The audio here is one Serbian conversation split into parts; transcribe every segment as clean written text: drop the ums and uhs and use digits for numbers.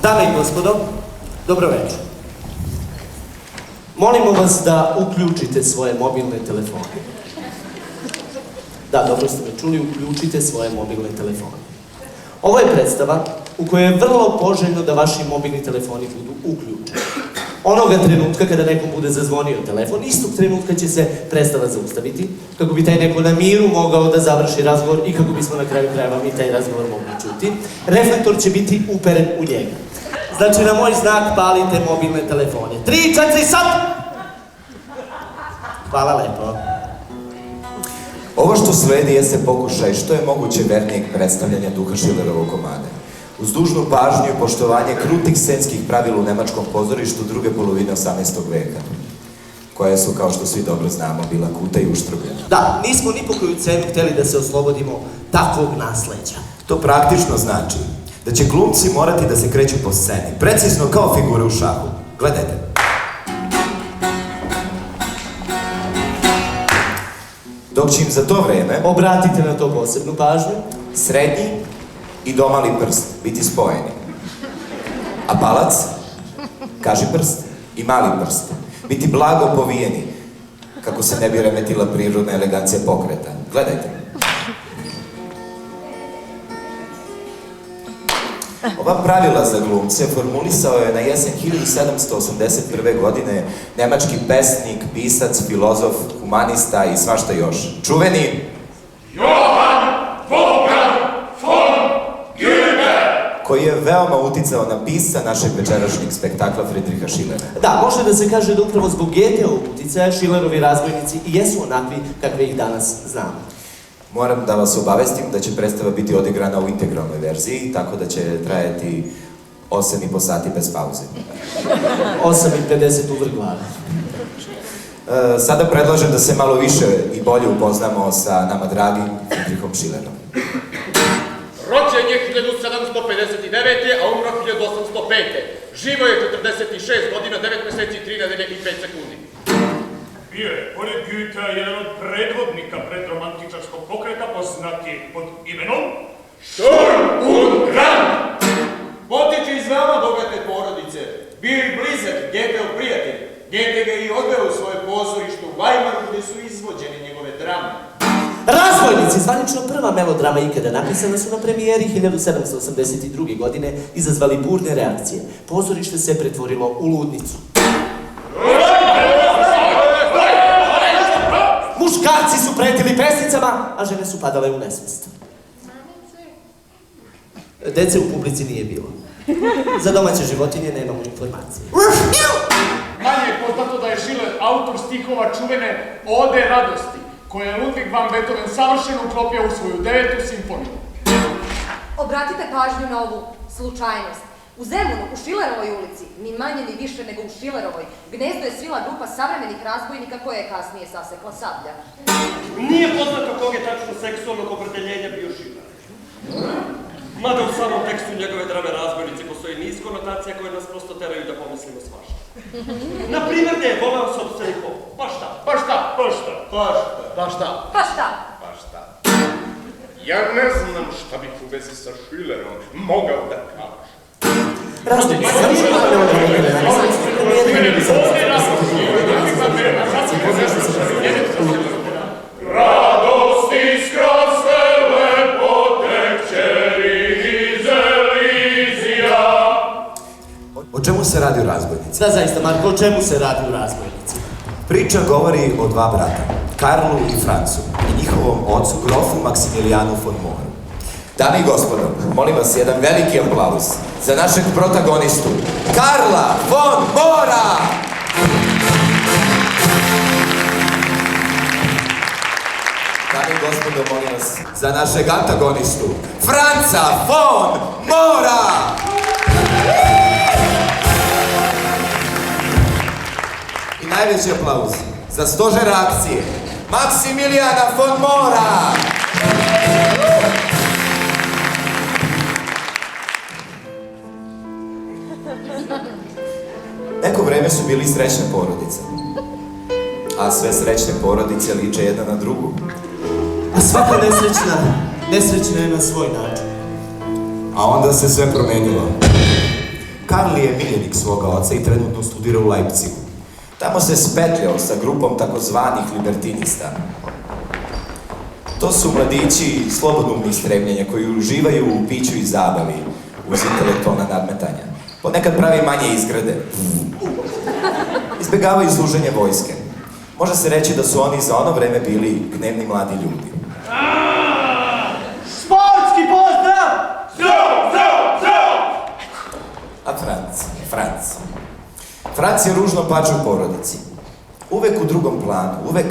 Dame i gospodo, dobro večer. Molimo vas da uključite svoje mobilne telefone. Da, dobro ste me čuli, uključite svoje mobilne telefone. Ovo je predstava u kojoj je vrlo poželjno da vaši mobilni telefoni budu uključeni. Onoga trenutka kada nekom bude zazvonio telefon, istog trenutka će se predstava zaustaviti, kako bi taj neko na miru mogao da završi razgovor i kako bismo na kraju krajeva mi taj razgovor mogli čuti. Reflektor će biti uperen u njega. Znači, na moj znak palite mobilne telefone. 3, 4, sad! Hvala lepo. Ovo što sledi jeste pokušaj što je moguće vernijeg predstavljanja duha Šilerovog komada. Uz dužnu pažnju i poštovanje krutih scenskih pravila u nemačkom pozorištu druge polovine 18. veka, koje su, kao što svi dobro znamo, bila kuta i uštrbljena. Da, nismo ni po koju cenu hteli da se oslobodimo takvog nasleđa. To praktično znači da će glumci morati da se kreću po sceni, precizno kao figure u šahu. Gledajte. Dok će im za to vreme Obratite na to posebnu pažnju. srednji i domali prst biti spojeni. A palac, kaži prst, i mali prst biti blago povijeni, kako se ne bi remetila prirodna elegancija pokreta. Gledajte. Ova pravila za glumce formulisao je na jesen 1781. godine nemački pesnik, pisac, filozof, humanista i svašta još. Čuveni Johann Wolfgang von Goethe, koji je veoma uticao na pisca našeg večerašnjeg spektakla Friedricha Schillera. Da, može da se kaže da upravo zbog Goetheovog uticaja Schillerovi razbojnici i jesu onakvi kakve ih danas znamo. Moram da vas obavestim da će predstava biti odigrana u integralnoj verziji, tako da će trajati 8,5 sati bez pauze. 8:50 u vrh glave. Sada predlažem da se malo više i bolje upoznamo sa nama dragim Friedrichom Schillerom. rođen je 1759. a umro 1805. Živo je 46 godina, 9 meseci, 3 nedelje i 5 sekundi. Bio je, pored Goethea, jedan od predvodnika predromantičarskog pokreta poznati pod imenom Sturm und Drang! Potiče iz veoma bogate porodice. Bio i blizak Goetheov prijatelj. Goethe ga i odveo u svoje pozorište u Weimaru gde su izvođene njegove drame. Razbojnici, zvanično prva melodrama ikada, napisana su na premijeri 1782. godine, izazvali burne reakcije. Pozorište se pretvorilo u ludnicu. Muškarci su pretili pesnicama, a žene su padale u nesvest. Dece u publici nije bilo. Za domaće životinje nemamo informacije. Manje je poznato da je Schiller autor stihova čuvene Ode radosti, koje je Ludwig van Beethoven savršeno uklopio u svoju 9. simfoniju. Obratite pažnju na ovu slučajnost. U Zemunu, u Schillerovoj ulici, ni manje ni više nego u Schillerovoj, gnezdo je svila grupa savremenih razbojnika koje je kasnije sasekla sablja. Nije poznato kog je tačno seksualnog opredeljenja bio Schiller. Mada u samom tekstu njegove drame Razbojnici postoji niz konotacija koje nas prosto teraju da pomislimo svašta. Naprimjer da je voleo sopstveni pol. Pa šta? Pa šta? Pa šta? Pa šta? Pa šta? Pa šta? Ja ne znam šta bih u vezi sa Schillerom mogao da kažem. Razbojnici, zvanično prva melodrama ikada, napisana su na premijeri 1782. Radosti skrasne lepote kćeri iz Elizija. O čemu se radi u Razbojnici? Da, zaista, Marko, o čemu se radi u Razbojnici? Priča govori o dva brata, Karlu i Francu, i njihovom ocu, grofu Maksimilijanu von Moru. Dame i gospodo, molim vas jedan veliki aplauz za našeg protagonistu, Karla von Mora! Dame i gospodo, molim vas za našeg antagonistu, Franca von Mora! I najveći aplauz za stožer akcije, Maksimilijana von Mora! Neko vreme su bili srećne porodice, a sve srećne porodice liče jedna na drugu. A svaka nesrećna je na svoj način. A onda se sve promenilo. Karl je miljenik svoga oca i trenutno studira u Leipzigu. Tamo se spetljao sa grupom takozvanih libertinista. To su mladići slobodumnih stremljenja koji uživaju u piću i zabavi uz intelektualna nadmetanja. Ponekad pravi manje izgrade. Izbjegavaju služenje vojske. Može se reći da su oni za ono vreme bili gnevni mladi ljudi. Sportski pozdrav! A Franc je ružno pače u porodici. Uvek u drugom planu, uvek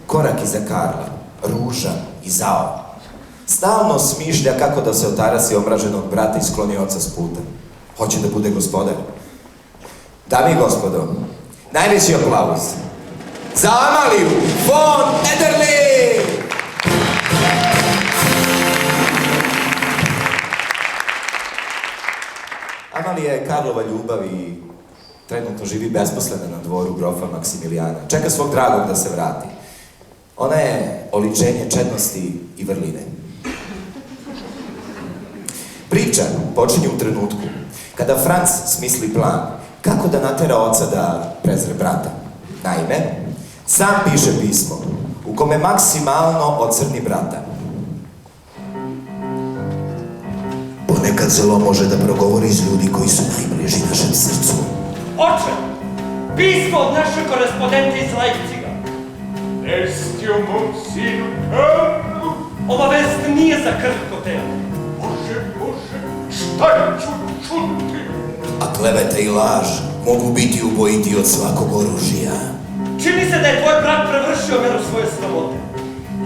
korak iza Karla. Ružan i zao. Stalno smišlja kako da se otarasi omraženog brata i skloni oca s puta. Hoće da bude gospodar. Dame i gospodo, najveći aplauz za Amaliju von Ederle! Amalija je Karlova ljubav i trenutno živi besposlena na dvoru grofa Maksimilijana. Čeka svog dragog da se vrati. Ona je oličenje čednosti i vrline. Priča počinje u trenutku kada Franc smisli plan kako da natera oca da prezre brata. Naime, sam piše pismo u kome maksimalno ocrni brata. Ponekad zlo može da progovori iz ljudi koji su najbliži našem srcu. Oče, pismo od našeg korespondenta iz Leipziga. Vesti o mom sinu Karlu. Ova vest nije za krhko telo. Bože, šta ću čuti? A kleveta i laž mogu biti ubojiti od svakog oružja. Čini se da je tvoj brat prevršio meru svoje sramote.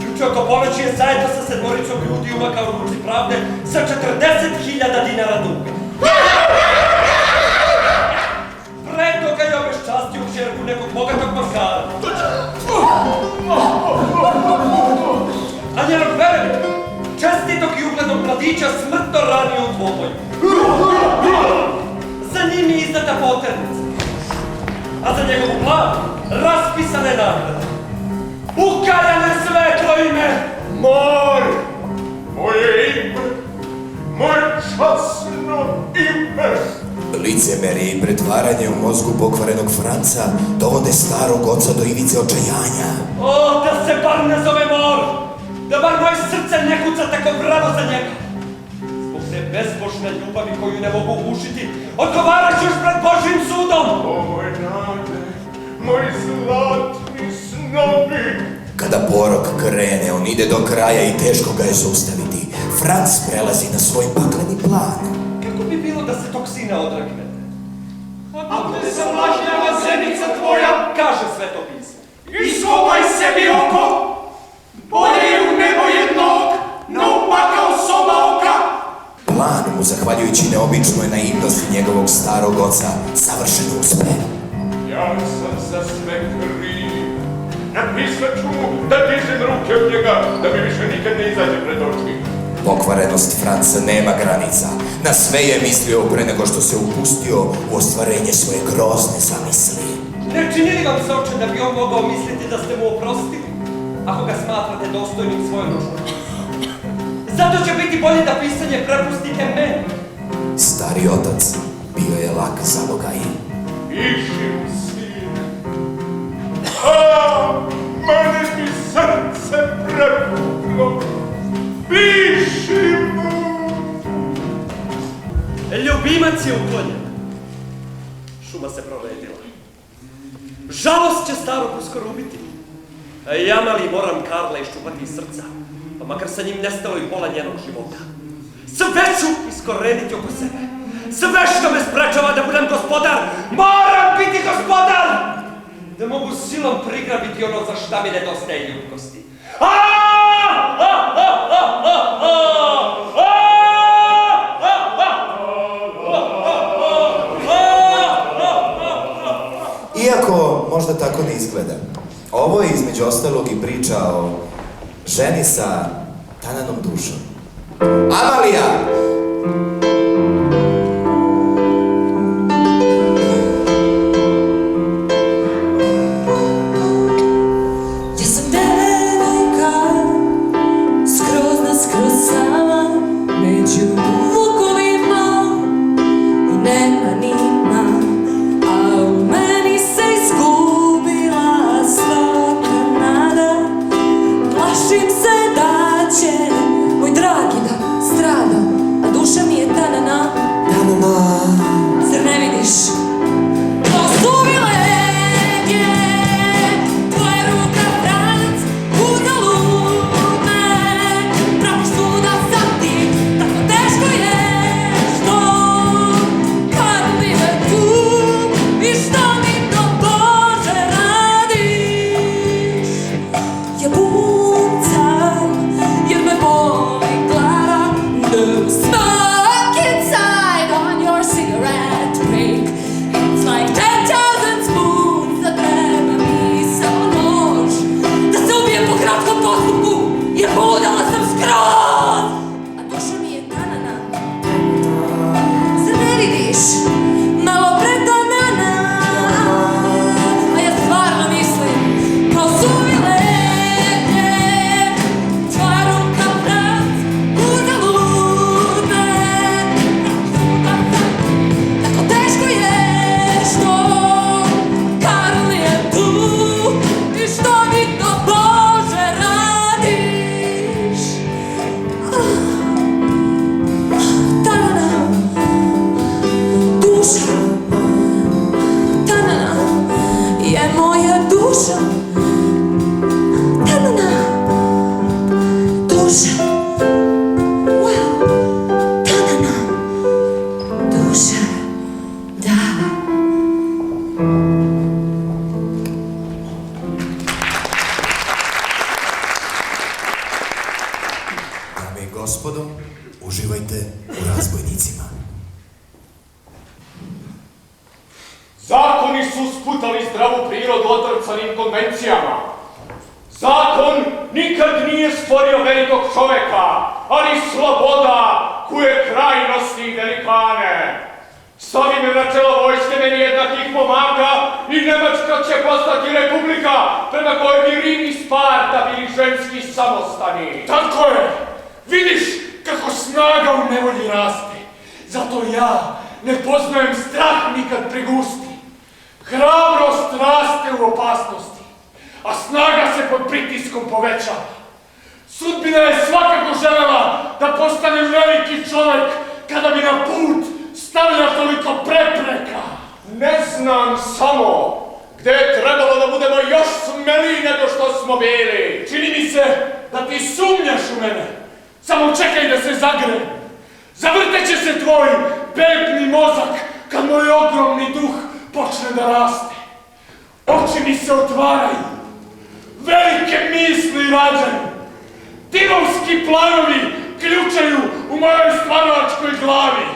Juče oko ponoći je zajedno sa 7 ljudi umakao u ruci pravde sa 40.000 dinara duga. Pre toga je obeščastio kćerku nekog bogatog bankara. A njenog verenika, čestitog i uglednog mladića, smrtno ranio u dvoboju. Za njim je izdata poternica, a za njegovu glavu raspisane nagrade. Ukaljane svetlo ime! Moje ime, moje časno ime. Licemerje i pretvaranje u mozgu pokvarenog Franca dovode starog oca do ivice očajanja. O, da se bar ne zove Mor! Da bar moje srce ne kuca tako bravo za njega! Zbog te bezbožne ljubavi koju ne mogu ugušiti, odgovarat ću još pred Božjim sudom! O, moj nade, moji zlatni snovi! Kada porok krene, on ide do kraja i teško ga je zaustaviti. Franc prelazi na svoj pakleni plan. Kako bi bilo da se toksina odreknete? Ako te zavlažnjava zenica tvoja, Kaže sveto pismo. iskopaj sebi oko! Bolje je u nebo jednog, no upakao soba oka! Plan mu, zahvaljujući neobičnoj naivnosti njegovog starog oca, savršeno uspe. Ja sam za sve kriv. Napisat ću mu da dižem ruke od njega, da mi više nikad ne izađe pred oči. Pokvarenost Franca nema granica. Na sve je mislio pre nego što se upustio u ostvarenje svoje grozne zamisli. Ne čini li vam se, oče, da bi on mogao misliti da ste mu oprostili, ako ga smatrate dostojnim svoje duše? Zato će biti bolje da pisanje prepustite meni. Stari otac bio je lak zalogaj. Piši mu, sine. A, mene mi srce prepuklo. Piši mu! Ljubimac je uklonjen. Šuma se proredila. Žalost će starog uskoro ubiti. Ja, mali, moram Karla iščupati iz srca, pa makar sa njim nestalo i pola njenog života. Sve ću iskoreniti oko sebe. Sve što me sprečava da budem gospodar, moram biti gospodar! Da mogu silom prigrabiti ono za šta mi nedostaje ljubkosti. Iako možda tako ne izgleda, ovo je između ostalog i priča o ženi sa tananom dušom. Amalija! Ja sam devojka, skroz sama, među vukovima i nema ni su sputali zdravu prirodu otrcanim konvencijama. Zakon nikad nije stvorio velikog čoveka, ali sloboda kuje krajnosti i velikane. Stavi me na čelo vojske, meni jednakih pomaka i Nemačka će postati republika prema kojoj bi Rim i Sparta bili ženski samostani. Tako je! Vidiš kako snaga u nevolji raste. Zato ja ne poznajem strah nikad pregusti. Hrabrost raste u opasnosti, a snaga se pod pritiskom povećava. Sudbina je svakako želela da postanem veliki čovjek kada bi na put stavlja toliko prepreka. Ne znam samo gde je trebalo da budemo još smeliji nego što smo bili. Čini mi se da ti sumnjaš u mene. Samo čekaj da se zagrejem. Zavrteće se tvoj bedni mozak kad moj ogromni duh počne da raste. Oči mi se otvaraju. Velike misli rađaju. Divovski planovi ključaju u mojoj stvaralačkoj glavi.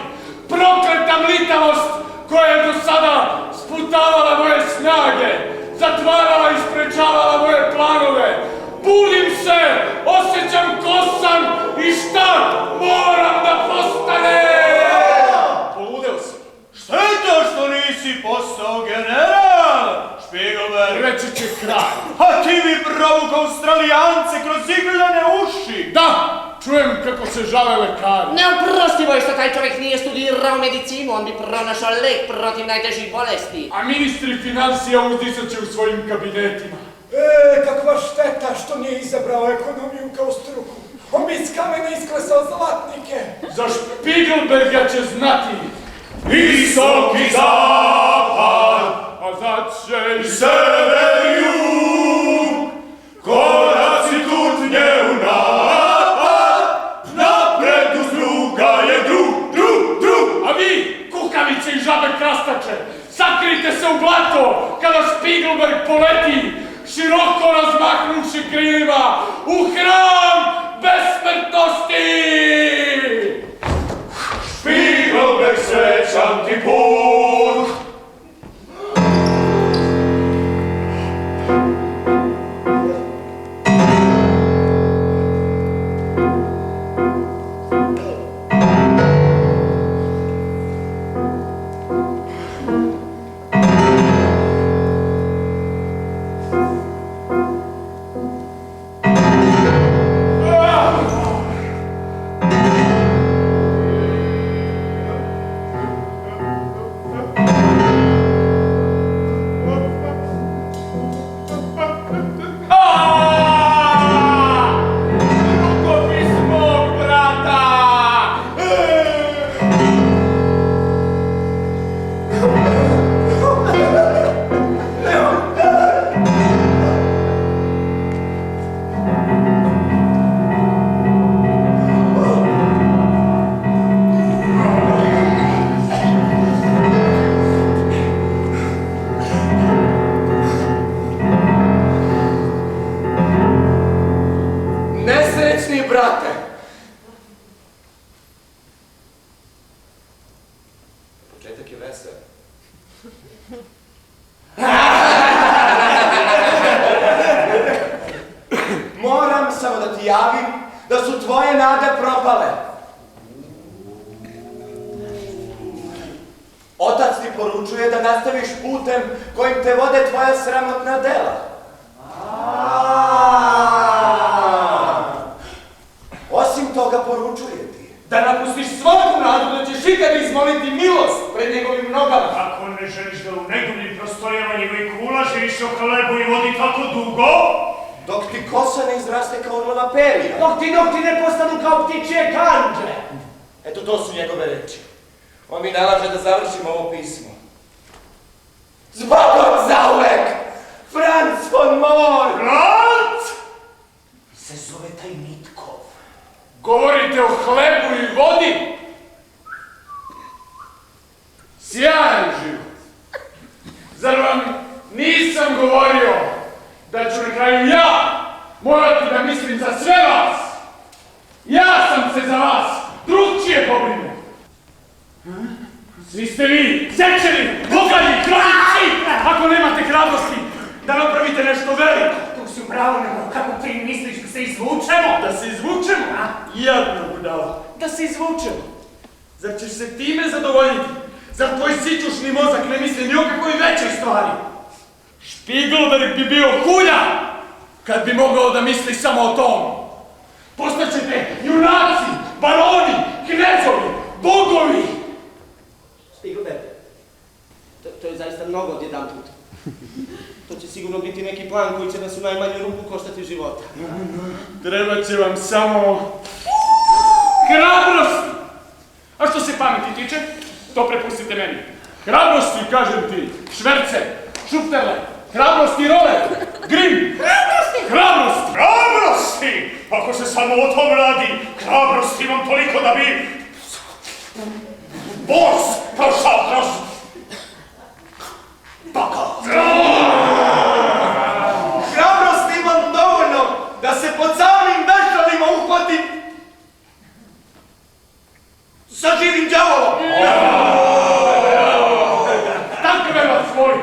Prokleta mlitavost koja je do sada sputavala moje snage, zatvarala i sprečavala moje planove. Budim se, osjećam ko sam i šta moram da postanem! Poludeo si. Šta je to što nisi postao general, Špigelberg? Reći će kraj. A ti bi provukao Australijance kroz igrljane uši. Da, čujem kako se žale lekari. Neoprostivo je što taj čovjek nije studirao medicinu, on bi pronašao lek protiv najtežih bolesti. A ministri financija uzdisat će u svojim kabinetima. Kakva šteta što nije izabrao ekonomiju kao struku. On bi iz kamena isklesao zlatnike. Za Špigelberga će znati Visoki zapad, a zaće i sever i jug, koraci tutnje u napad, napred uz druga je drug. A vi, kukavice i žabe krastače, sakrijte se u blato kada Špigelberg poleti, široko razmahnuvši krilima, u hram besmrtnosti! Špigelberg, srećan ti put! Moram samo da ti javim da su tvoje nade propale. Otac ti poručuje da nastaviš putem kojim te vode tvoja sramotna dela. Osim toga poručuje ti Da napustiš svaku nadu da ćeš ikad izmoliti milost pred njegovim nogama. Ako ne želiš da u najdubljim prostorijama njegovih kula živiš o hlebu i vodi tako dugo, dok ti kosa ne izraste kao orlova perija. Dok ti ne postanu kao ptičje kanđe. Eto, to su njegove reči. On mi nalaže da završim ovo pismo. Zbogom zauvek! Franz von Moor! Franz! Se zove taj Nitkov. Govorite o hlebu i vodi? Sjajan život. Zar vam nisam govorio da ću na kraju ja morati da mislim za sve vas? Ja sam se za vas drugčije pobrinuo. Svi ste vi sečeni, bogalji, kraljici! Ako hrabrosti da napravite nešto veliko. Tu su pravo nego, kako ti misliš da se izvučemo? Da se izvučemo? Jadno budalo, da se izvučemo. Zar ćeš se time zadovoljiti? Zar tvoj sićušni mozak ne misli ni o kakvoj većoj stvari? Špiglberg bi bio hulja kad bi mogao da misli samo o tom. Postaćete junaci, baroni, knezovi, bogovi. Špiglberg, to je zaista mnogo odjedan put. To će sigurno biti neki plan koji će nas u najmanju ruku koštati života. Treba će vam samo hrabrosti. A što se pameti tiče, to prepustite meni. Hrabrosti, kažem ti, šverce, šufterle, hrabrosti, role, grim. Hrabrosti! Hrabrosti! Hrabrosti! Ako se samo o tom radi, hrabrosti imam toliko da bi... Bors prošao kroz... Pakao. Hrabrosti imam dovoljno da se pod samim vešalima uhvatim sa živim đavolom. Takve vas molim.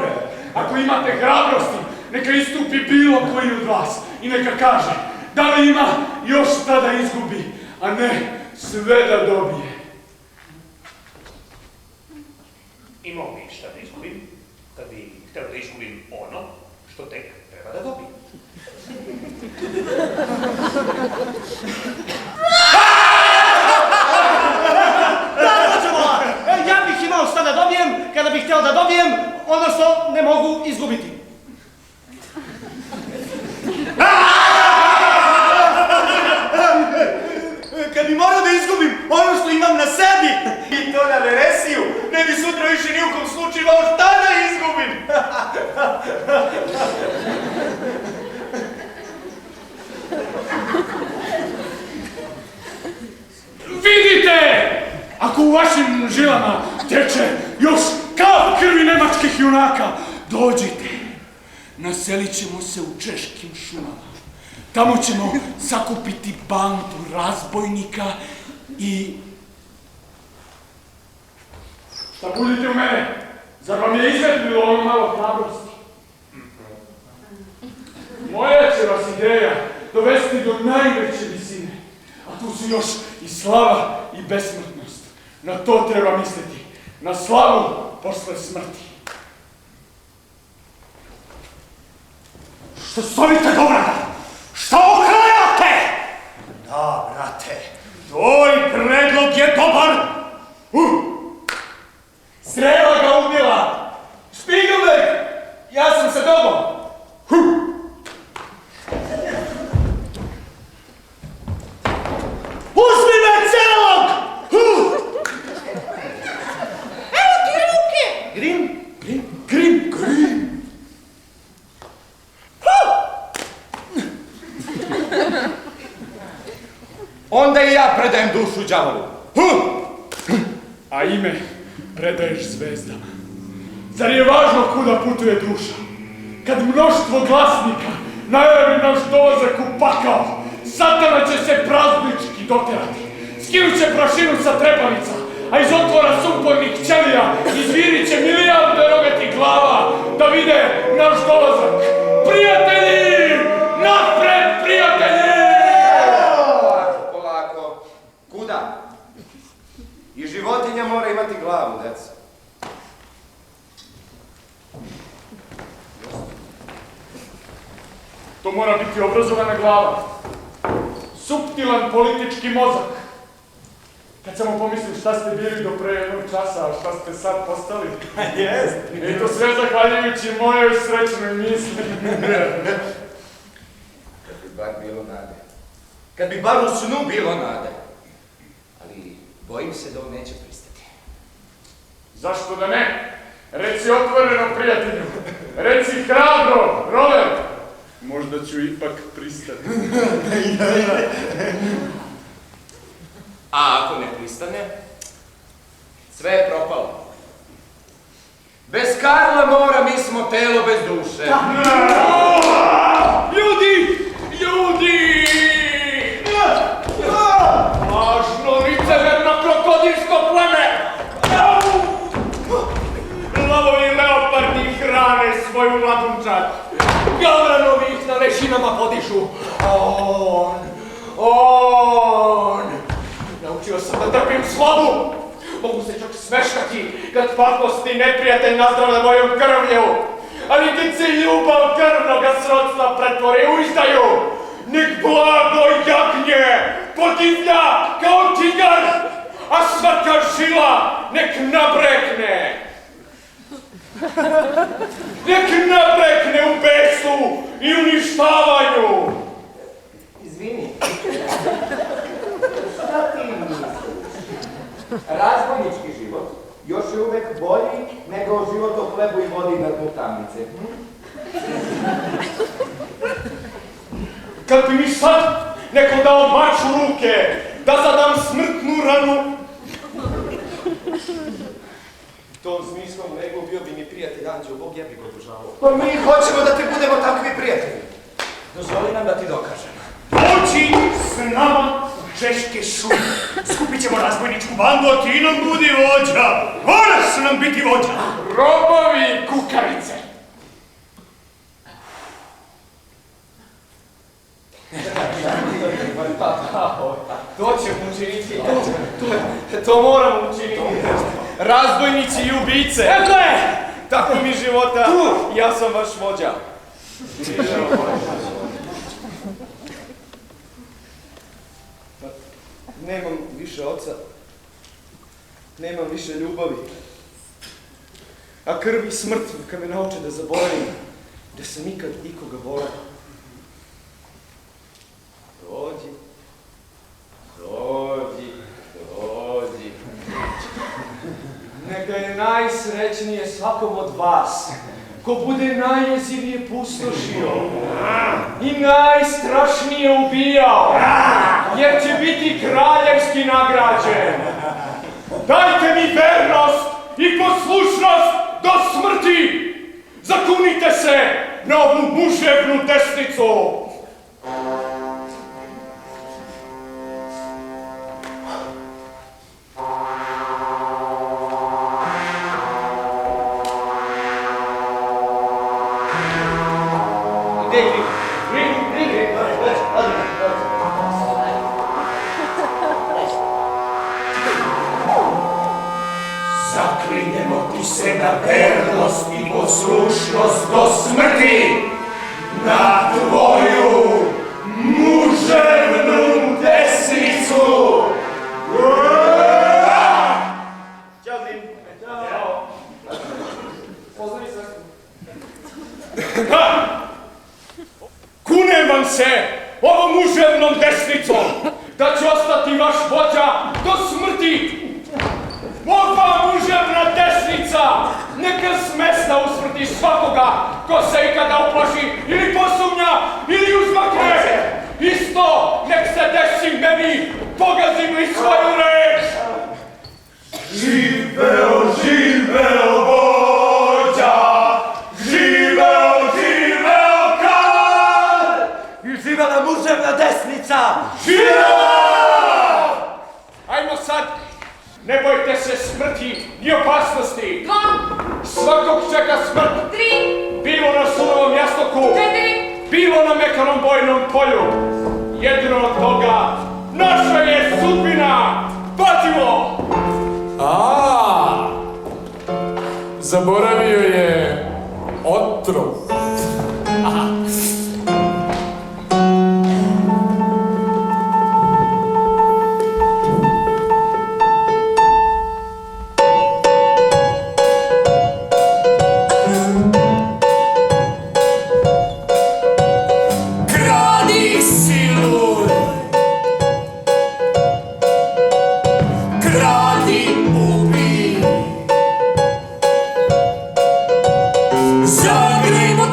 Ako imate hrabrosti, neka istupi bilo koji od vas i neka kaže da li ima još šta da izgubi, a ne sve da dobije. Imao bi šta da izgubim, kad bi hteo da izgubim ono što tek treba da dobijem. Ja bih imao šta da dobijem kada bih hteo da dobijem ono što ne mogu izgubiti. Kad bi morao da izgubim ono što imam na sebi i to na veresiju, ne bi sutra više ni u kom slučaju imao šta da izgubim. Vidite! Ako u vašim žilama teče još kap krvi nemačkih junaka, dođite. Naselit ćemo se u češkim šumama. Tamo ćemo sakupiti bandu razbojnika i... Šta budite u mene? Zar vam je izvedbilo ono malo hrabrosti? Moja će vas ideja dovesti do najveće visine. A tu su još i slava i besmrtnost. Na to treba misliti. Na slavu posle smrti. Što stojite do vrata? Što okrenate? Da, brate, tvoj predlog je dobar. Strela ga ubila! Špiglberg! Ja sam sa tobom! Uzmi me celog! Evo ti ruke! Grim? Grim! Onda i ja predajem dušu đavolu. A ime predaješ zvezdama. Zar je važno kuda putuje duša? Kad mnoštvo glasnika najavi naš dolazak u pakao, satana će se praznički doterati. Skinut će prašinu sa trepavica, a iz otvora sumpornih ćelija izvirit će milijarde rogatih glava da vide naš dolazak. Prijatelji! Napred, prijatelji! Polako. Kuda? I životinja mora imati glavu, deca. To mora biti obrazovana glava. Suptilan politički mozak. Kad samo pomislim šta ste bili do pre jednog časa, a šta ste sad postali. Jest. I to sve zahvaljujući mojoj srećnoj misli. Kad bi bar bilo nade. Kad bi bar u snu bilo nade. Ali bojim se da on neće pristati. Zašto da ne? Reci otvoreno, prijatelju. Reci hrabro, Robert. Možda ću ipak pristati. A ako ne pristane, sve je propalo. Bez Karla Mora mi smo telo bez duše. Ljudi! Ljudi! Lažno, licemerno, krokodilsko pleme! Lavovi leopardni hrane svoje svoju mladunčad. Gavranovi ih na lešinama podišu. On. Naučio sam da trpim slavu. Mogu se čak smeškati kad patnosti neprijatelj nazdravlja mojom krvlju. Ali kad se ljubav krvnoga srodstva pretvori u izdaju, nek blago jagnje podivlja kao tigar, a svaka žila nek nabrekne. Nek nabrekne u besu i uništavanju. Izvini. Šta ti misliš? Razbojnički život još je uvek bolji nego život o hlebu i vodi na dnu tamnice. Kad bi mi sad neko dao mač u ruke, da zadam smrtnu ranu, tom smislom nego bio bi mi prijatelj Anđeo, Bog jebi ga održavao. Pa mi hoćemo da ti budemo takvi prijatelji. Dozvoli nam da ti dokažem. Dođi s nama u Češke šume. Skupit ćemo razbojničku bandu, a ti nam budi vođa. Moraš nam biti vođa. Robovi i kukavice. To ćemo učiniti. To moramo učiniti. Razbojnici i ubice. Eto je! Tako mi života. Ja sam vaš vođa. Nemam više oca. Nemam više ljubavi. A krv i smrt neka me nauče da zaboravim da sam nikad ikoga volao. Dođi. Neka je najsrećnije svakom od vas ko bude najjezivije pustošio i najstrašnije ubijao, jer će biti kraljevski nagrađen. Dajte mi vernost i poslušnost do smrti. Zakunite se na ovu muževnu desnicu. Zaklinjemo ti se na vernost i poslušnost do smrti, na tvoju muževnu desnicu. Ćao, Zim. Ćao. Pozdravi se. Kunem vam se ovom muževnom desnicom da će ostati vaš vođa do smrti. Ova muževna desnica neka smesta usmrti svakoga ko se ikada uplaši ili posumnja ili uzmakne. Isto nek se desi meni, pogazimo i svoju reč. Živeo, živeo vođa, živeo, živeo kralj! I živela muževna desnica! Živeo! Ajmo sad, ne bojte se smrti ni opasnosti. 2, Svakog čeka smrt. 3, Bilo na surovom jastoku, 4, bilo na mekanom bojnom polju. Jedino od toga naša je sudbina. Pazimo! Zaboravio je otrov. Kradi siluj, kradi ubij, zagrejmo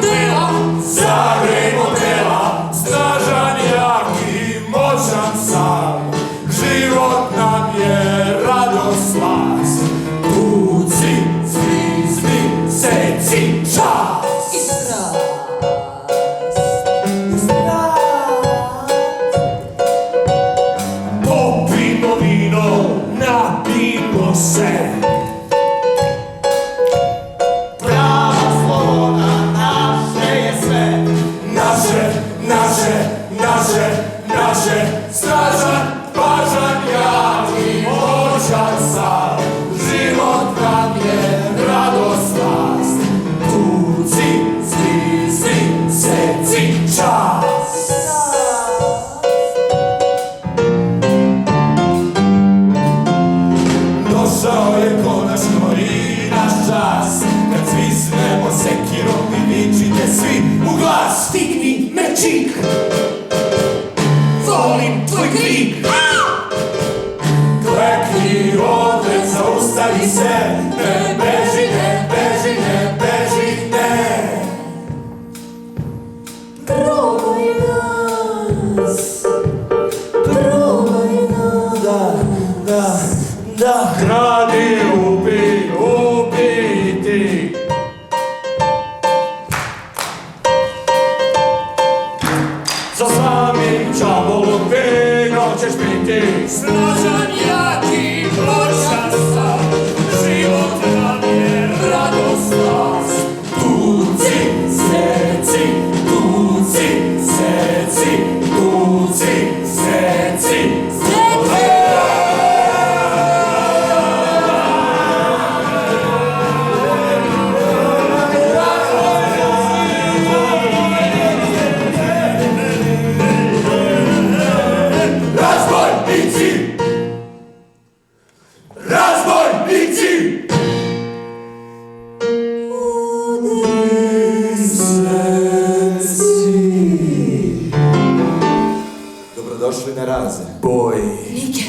boj. Nike.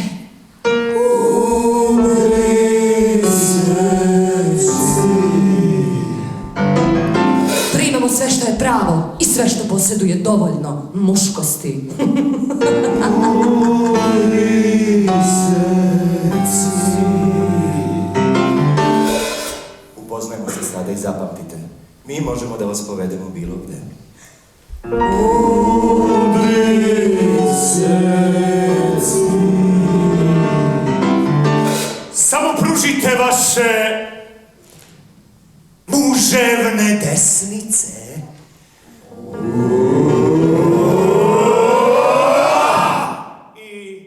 Primamo sve što je pravo i sve što posjeduje dovoljno muškosti. Upoznajmo se sada i zapamtite. Mi možemo da vas povedemo bilo gde. Samo pružite vaše muževne desnice. I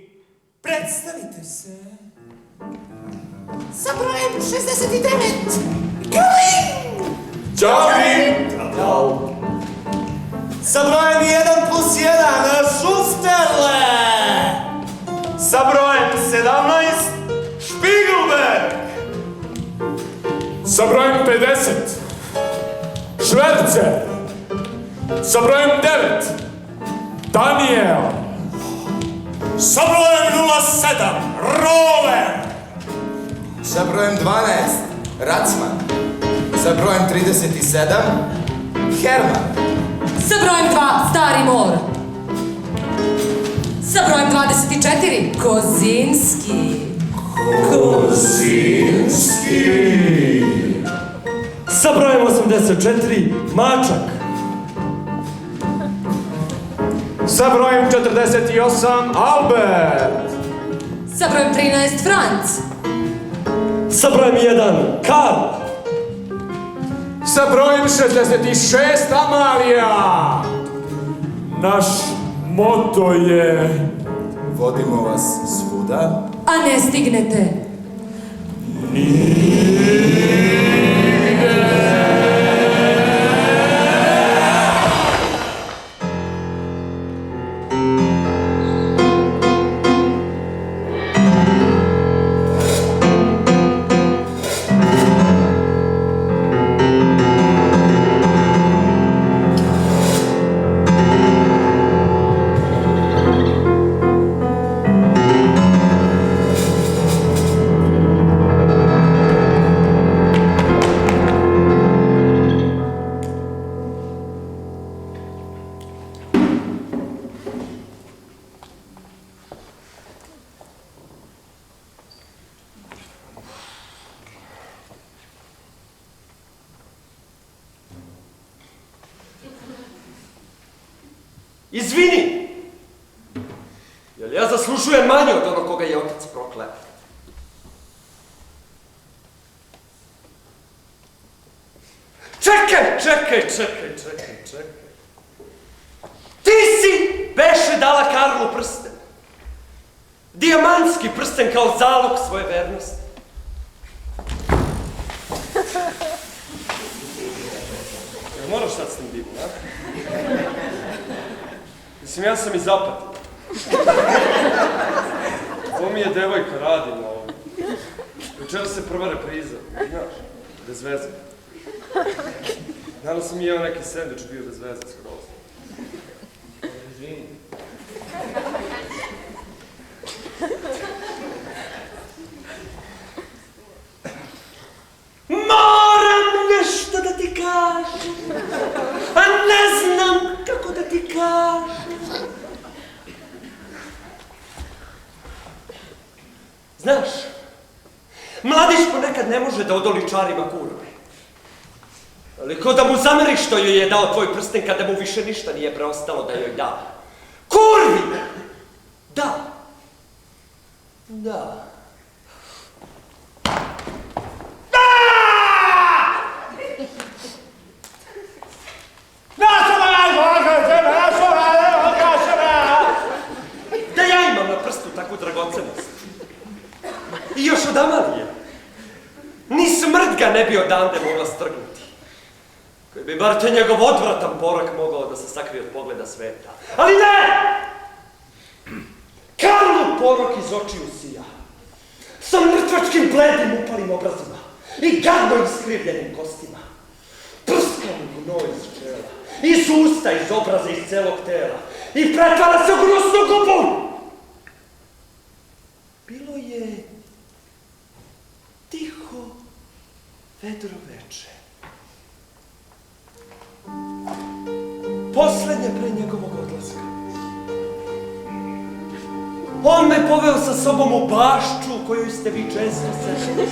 predstavite se. Sa brojem 69. Ćao! Sa brojem 1+1, Šusterle! Sa brojem 17, Špigelberg! Sa brojem 50, Švercer. Sa brojem 9, Daniel. Sa brojem 07, Roller. Sa brojem 12, Racman. Sa brojem 37, Herman. Sa brojem 2, Stari Mor. Sa brojem 24, Kozinski. Sa brojem 84, Mačak. Sa brojem 48, Albert. Sa brojem 13, Franc. Sa brojem 1, Karl. Sa brojem 66, Amalija. Naš moto je... Vodimo vas svuda. A ne stignete. Izvini! Jel ja zaslužujem manje od onog koga je otac prokleo? Čekaj! Ti si beše dala Karlu prsten. Dijamantski prsten kao zalog svoje vernosti. Jel moraš sad s tim divu, a? Mislim, ja sam iz Zapatina. Ovo mi je devojka, radimo ovdje. Večera se prva repriza, znaš, bez veze. Danas sam jeo neki sendvič, bio bez veze, skroz. Izvini. Moram nešto da ti kažem, a ne znam kako da ti kažem. Znaš, mladić ponekad ne može da odoli čarima kurve. Ali ko da mu zameriš što joj je dao tvoj prsten kada mu više ništa nije preostalo da joj da. Kurvi! Da. Da. Da ja imam na prstu takvu dragocenost. I još od Amalije. Ni smrt ga ne bi odande mogla strgnuti. Koji bi bar te njegov odvratan porak mogao da se sakrije od pogleda sveta. Ali ne! Karlu porok iz očiju sija. Sa mrtvačkim bledim upalim obrazima. I gadno iskrivljenim kostima. Prskam gnoj iz čela. Iz usta, iz obraza, iz celog tela. I pretvara se u gnusnu gubu. Bilo je tiho vedro veče. Poslednje pre njegovog odlaska. On me poveo sa sobom u bašču u kojoj ste vi često sešli.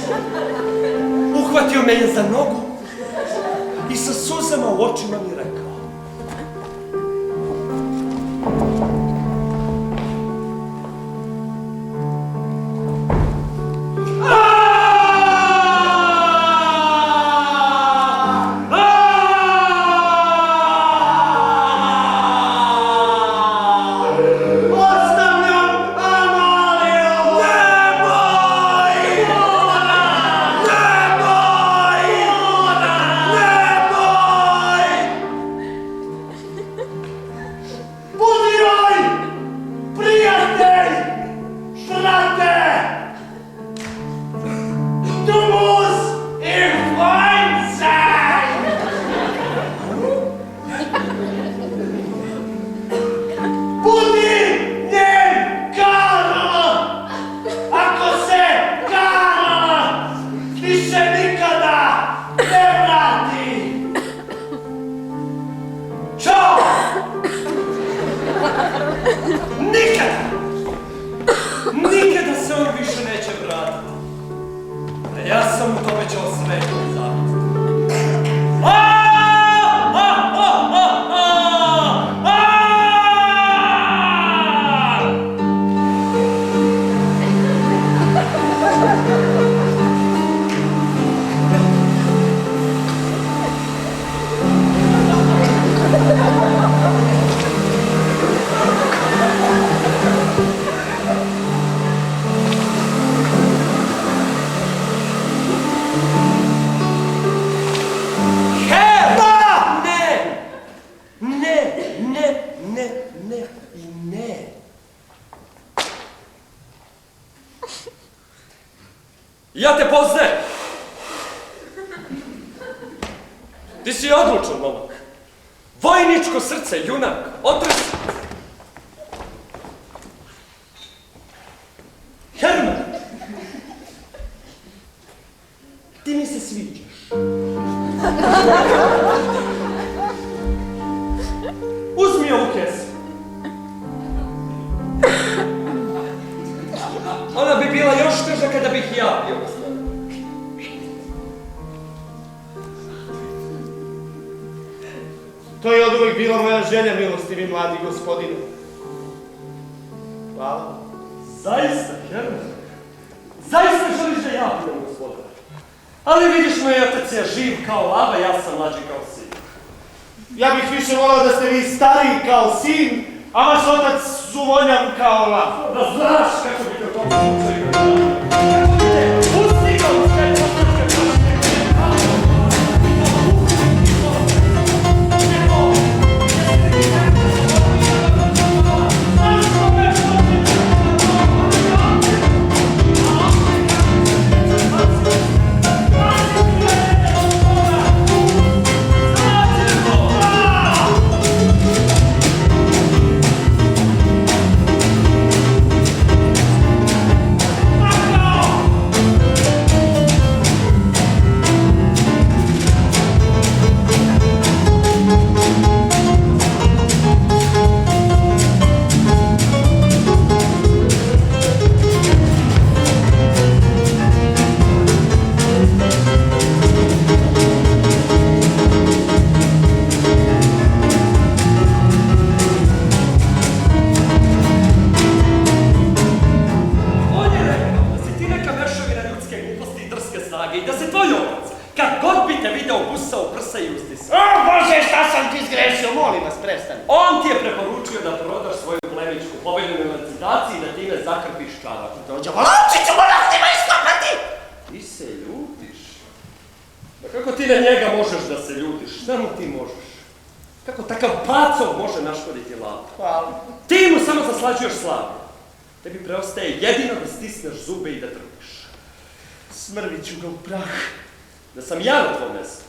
Uhvatio me je za nogu i sa suzama u očima mi rekao: Ja te poznajem. Ti si odlučan momak. Vojničko srce, junak, otres. Herman, ti mi se sviđaš. Uzmi ovu kesu. Ona bi bila još teža kada bih ja bio gospodin. To je od uvek bila moja želja, milostivi mladi gospodine. Hvala. Zaista, Herman? Zaista želiš da ja budem gospodar? Ali vidiš, moj otac je živ kao lava, ja sam mlađi kao sin. Ja bih više volao da ste vi stariji kao sin, a vaš otac suvoljav kao lav. Da znaš kako bi te u tom slučaju gledali. Kako bi te ustigao u sve postavke prašnje koje je kao Smrviću ga u prah. Da sam ja na tvojom mjestu,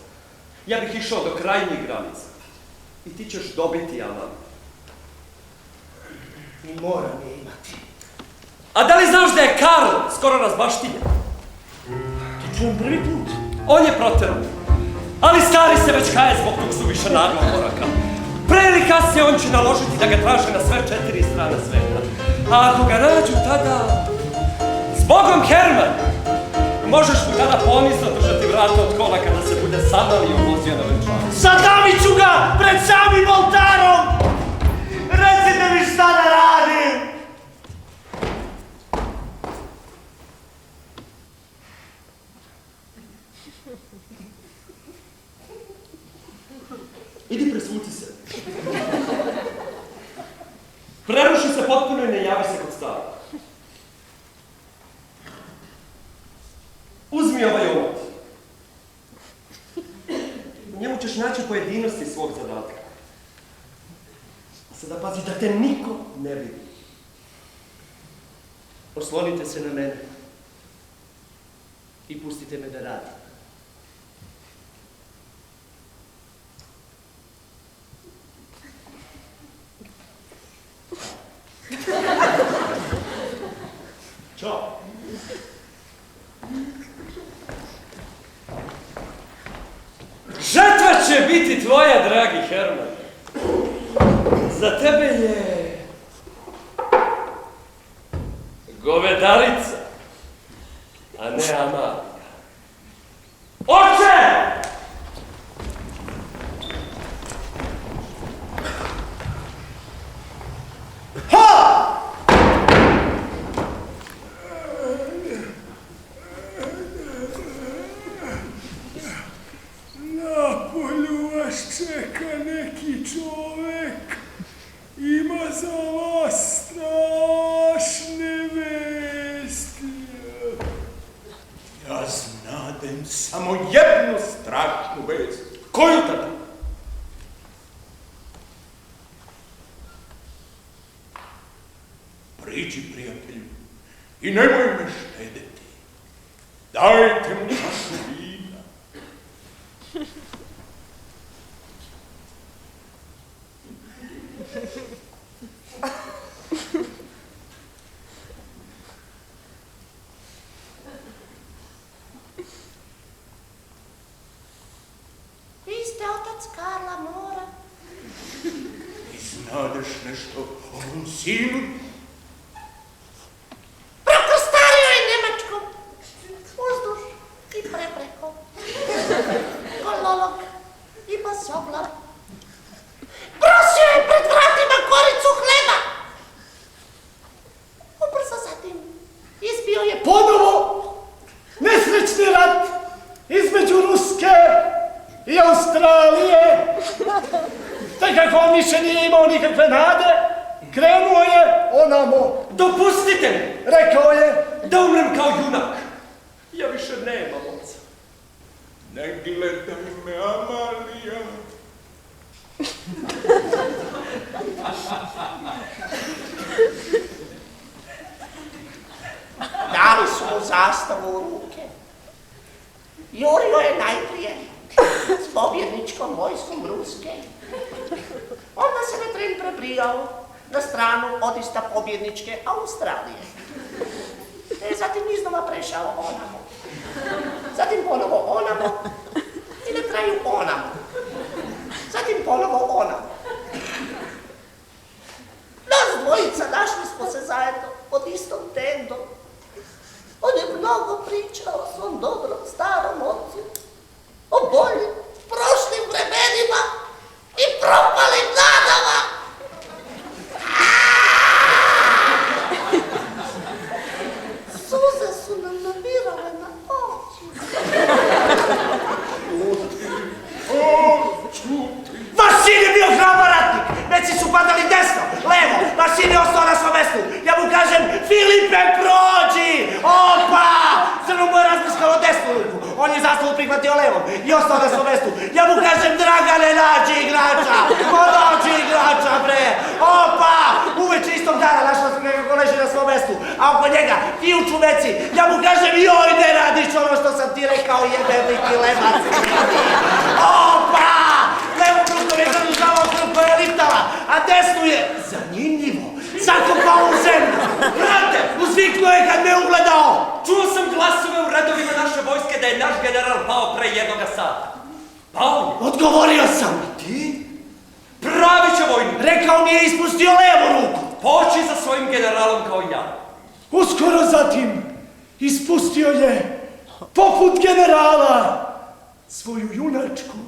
ja bih išao do krajnjih granica. I ti ćeš dobiti Alan. I moram je imati. A da li znaš da je Karl skoro razbaštinjen? To čujem prvi put. On je proteran. Ali stari se već kaje zbog tog suviše naglog koraka. Pre ili kasnije on će naložiti da ga traže na sve 4 strane sveta. A ako ga nađu tada... Zbogom, Herman! Možeš mu tada ponizno držati vrata od kola kada se bude sadavio vozio na venčanu. Zadavit ću ga pred samim oltarom! Recite mi šta da radim! Idi presvuci se. Preruši se potpuno i ne javi se kod stava. Uzmi ovaj omot. U njemu ćeš naći pojedinosti svog zadatka. A sada pazi da te niko ne vidi. Oslonite se na mene i pustite me da radim. Ćao. Žetva će biti tvoja, dragi Herman. Za tebe je... govedarica, a ne Amalija. Oče! Napolju vas čeka neki čovek, ima za vas strašne vesti. Ja znadem samo jednu strašnu vest. Koju tada? Priđi, prijatelju, i nemoj me štedeti. Dajte mu čašu vina. Vi ste otac Karla Mora. Ti znadeš nešto o ovom sinu? Prokostario je Nemačkom. Uzduž i prepreko. Gololog i masoblav. Prosio je pred vratima koricu hleba. Ubrzo zatim izbio je Ponovo nesrećni rat između Ruske i Australije. Te kako on više nije imao nikakve nade, krenuo je onamo. Dopustite mi, Rekao je, da umrem kao junak. Ja više nemam oca. Ne gledaj me, Amalija. dali su mu zastavu u ruke. Jurio je najprije s pobjedničkom vojskom Ruske. Onda se Vetrin prebrijao na stranu odista pobjedničke Australije. Te zatim iznova prešao onamo. Zatim ponovo onamo i na kraju onamo. Zatim ponovo onamo. Nas dvojica našli smo se zajedno pod istom tendom. On je mnogo pričao o svom dobrom starom ocu, o boljim, prošlim vremenima i propalim nadama. Suze su nam navirale na oči. Vaš sin je bio hrabar ratnik, veci su padali desno, levo, vaš sin je ostao na svom mestu. Ja mu kažem, Filipe, prođi! Opa! Crno mu je razmiskalo desnu ruku, on je zastavu prihvatio levom i ostao na svom mestu. Ja mu kažem, Dragane, nađi igrača! Ko dođi igrača, bre! Opa! Uveče istog dana našla sam nekako leži na svom mestu, a oko njega fijuču veci. Ja mu kažem, joj, ne radiš ono što sam ti rekao, jebevniki lebac. Opa! Levom rukom je zadržavao krv koja je liptala, a desnu je, zanimljivo, zakopao u zemlju. Brate, uz Uzviknuo je kad me ugledao. Čuo sam glasove u redovima naše vojske da je naš general pao pre 1 sata. Pao je. Odgovorio sam. Ti? Pravi će vojnik. Rekao mi je ispustio levu ruku. Poći za svojim generalom kao ja. Uskoro zatim ispustio je, poput generala, svoju junačku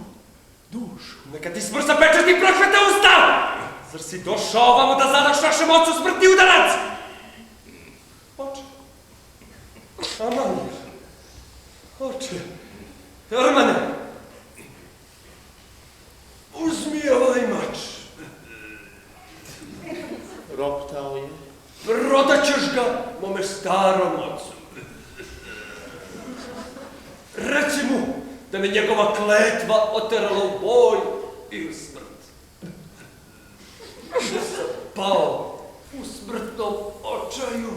dušu. Neka ti smrt zapečati proklete usta! Zar si došao ovamo da zadaš našem ocu smrtni udarac? Oče. Amanir. Oče. Armane. Uzmi ovaj mač. Roptao je. Prodat ćeš ga mome starom ocu. Reci mu da me njegova kletva oterala u boj i u smrt. Da sam pao u smrtnom očaju.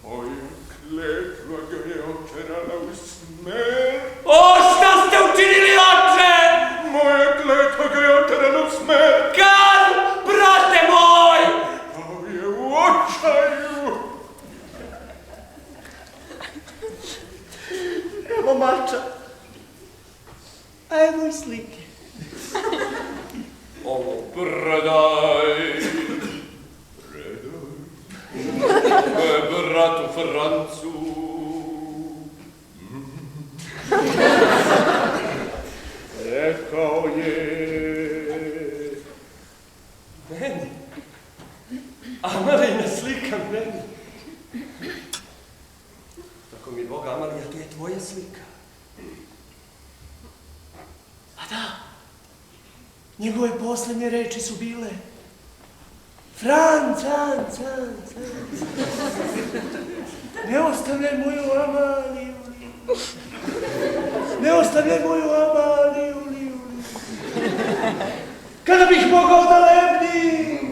Moja kletva ga je oterala u smrt. O, šta ste učinili, oče? Moja kletva ga je oterala u smrt. Kad, brate moj? Pao je u očaju. Evo mača. A evo i slike. Ovo predaj. Bratu Francu. Rekao je... Meni? Amalina slika meni. Tako mi Bog, Amalija, to je tvoja slika. A da, njegove posljednje reči su bile Fran, ne ostavljaj moju Amaliju, ne ostavljaj moju Amaliju, kada bih mogao da lebdim.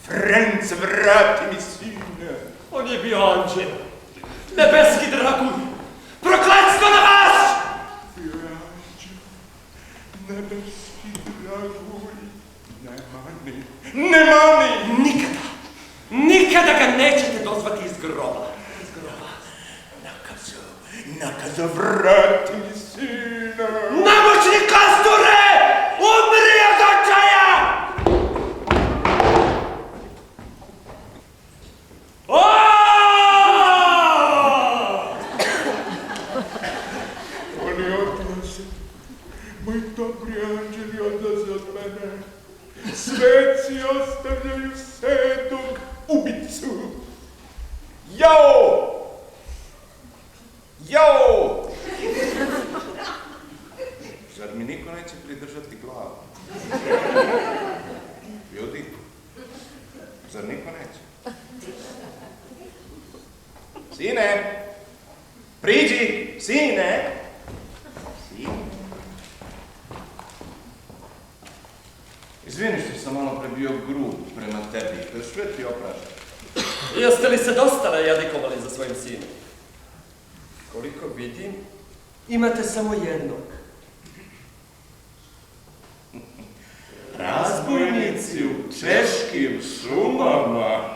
Franc, vrati mi sine. On je bio anđel. Nebeski draguj. Prokletstvo na vas! Bio je anđel. Nebeski draguj. Ne mani. Nikada ga nećete dozvati iz groba. Nakazo, vrati mi sine. Namoćni kasture! Umri od očaja! Oni odlaze. Moji dobri anđeli odlaze od mene. Sveci ostavljaju sedog ubicu. Jao! Zar mi niko neće pridržati glavu? Ljudi, zar niko neće? Sine! Priđi, sine! Izvini što sam malo pre bio grub prema tebi, sve ti oprašam. Jeste li se dosta najadikovali za svojim sinom? Koliko vidim, imate samo jednog. Razbojnici u češkim šumama.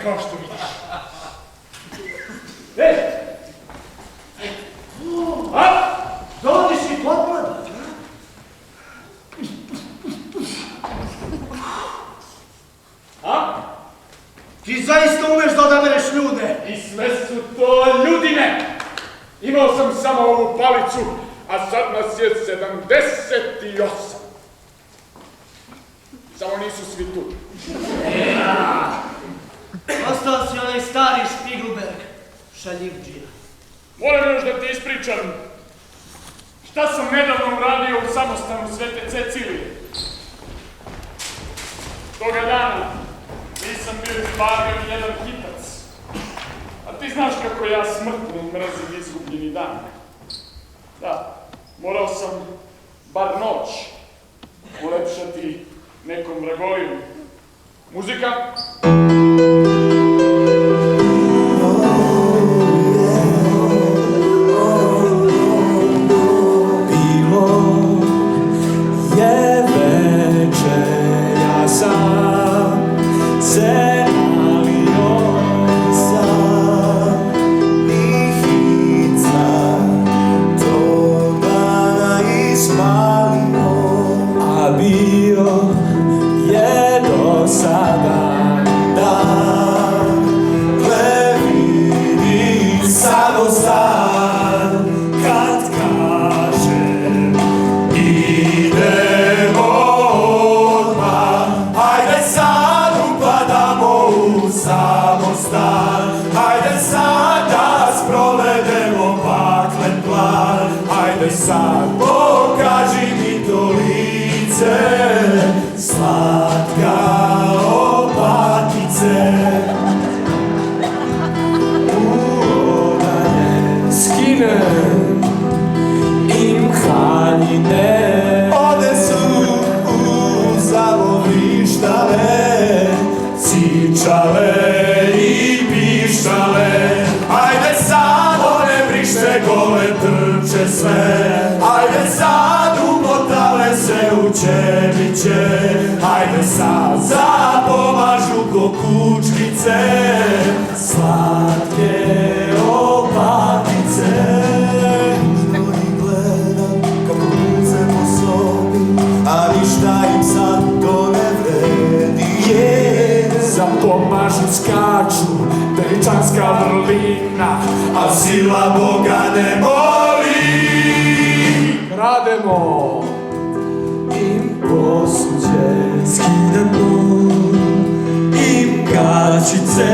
kao što vidiš. Dovodiš i potmlada. Ti zaista umeš da odabereš ljude. I sve su to ljudine. Imao sam samo ovu palicu, a sad nas je 78. Samo nisu svi tu. Ostao si onaj stari Špigelberg, šaljivđija. Moram još da ti ispričam šta sam nedavno uradio u samostanu Svete Cecilije. Toga dana nisam bio izbavio ni jedan hitac. A ti znaš kako ja smrtno mrzim izgubljeni dan. Da, morao sam bar noć ulepšati nekom vragoliju. Muzika? Hajde sad, zapomažu ko kučkice, slatke opatice. Tužno ih gledam kako muze po sobi, a ništa im sad to ne vredi. Zapomažu, skaču, veličanska vrlina, a sila Boga ne moli. Krademo posuđe, skidamo im gačice,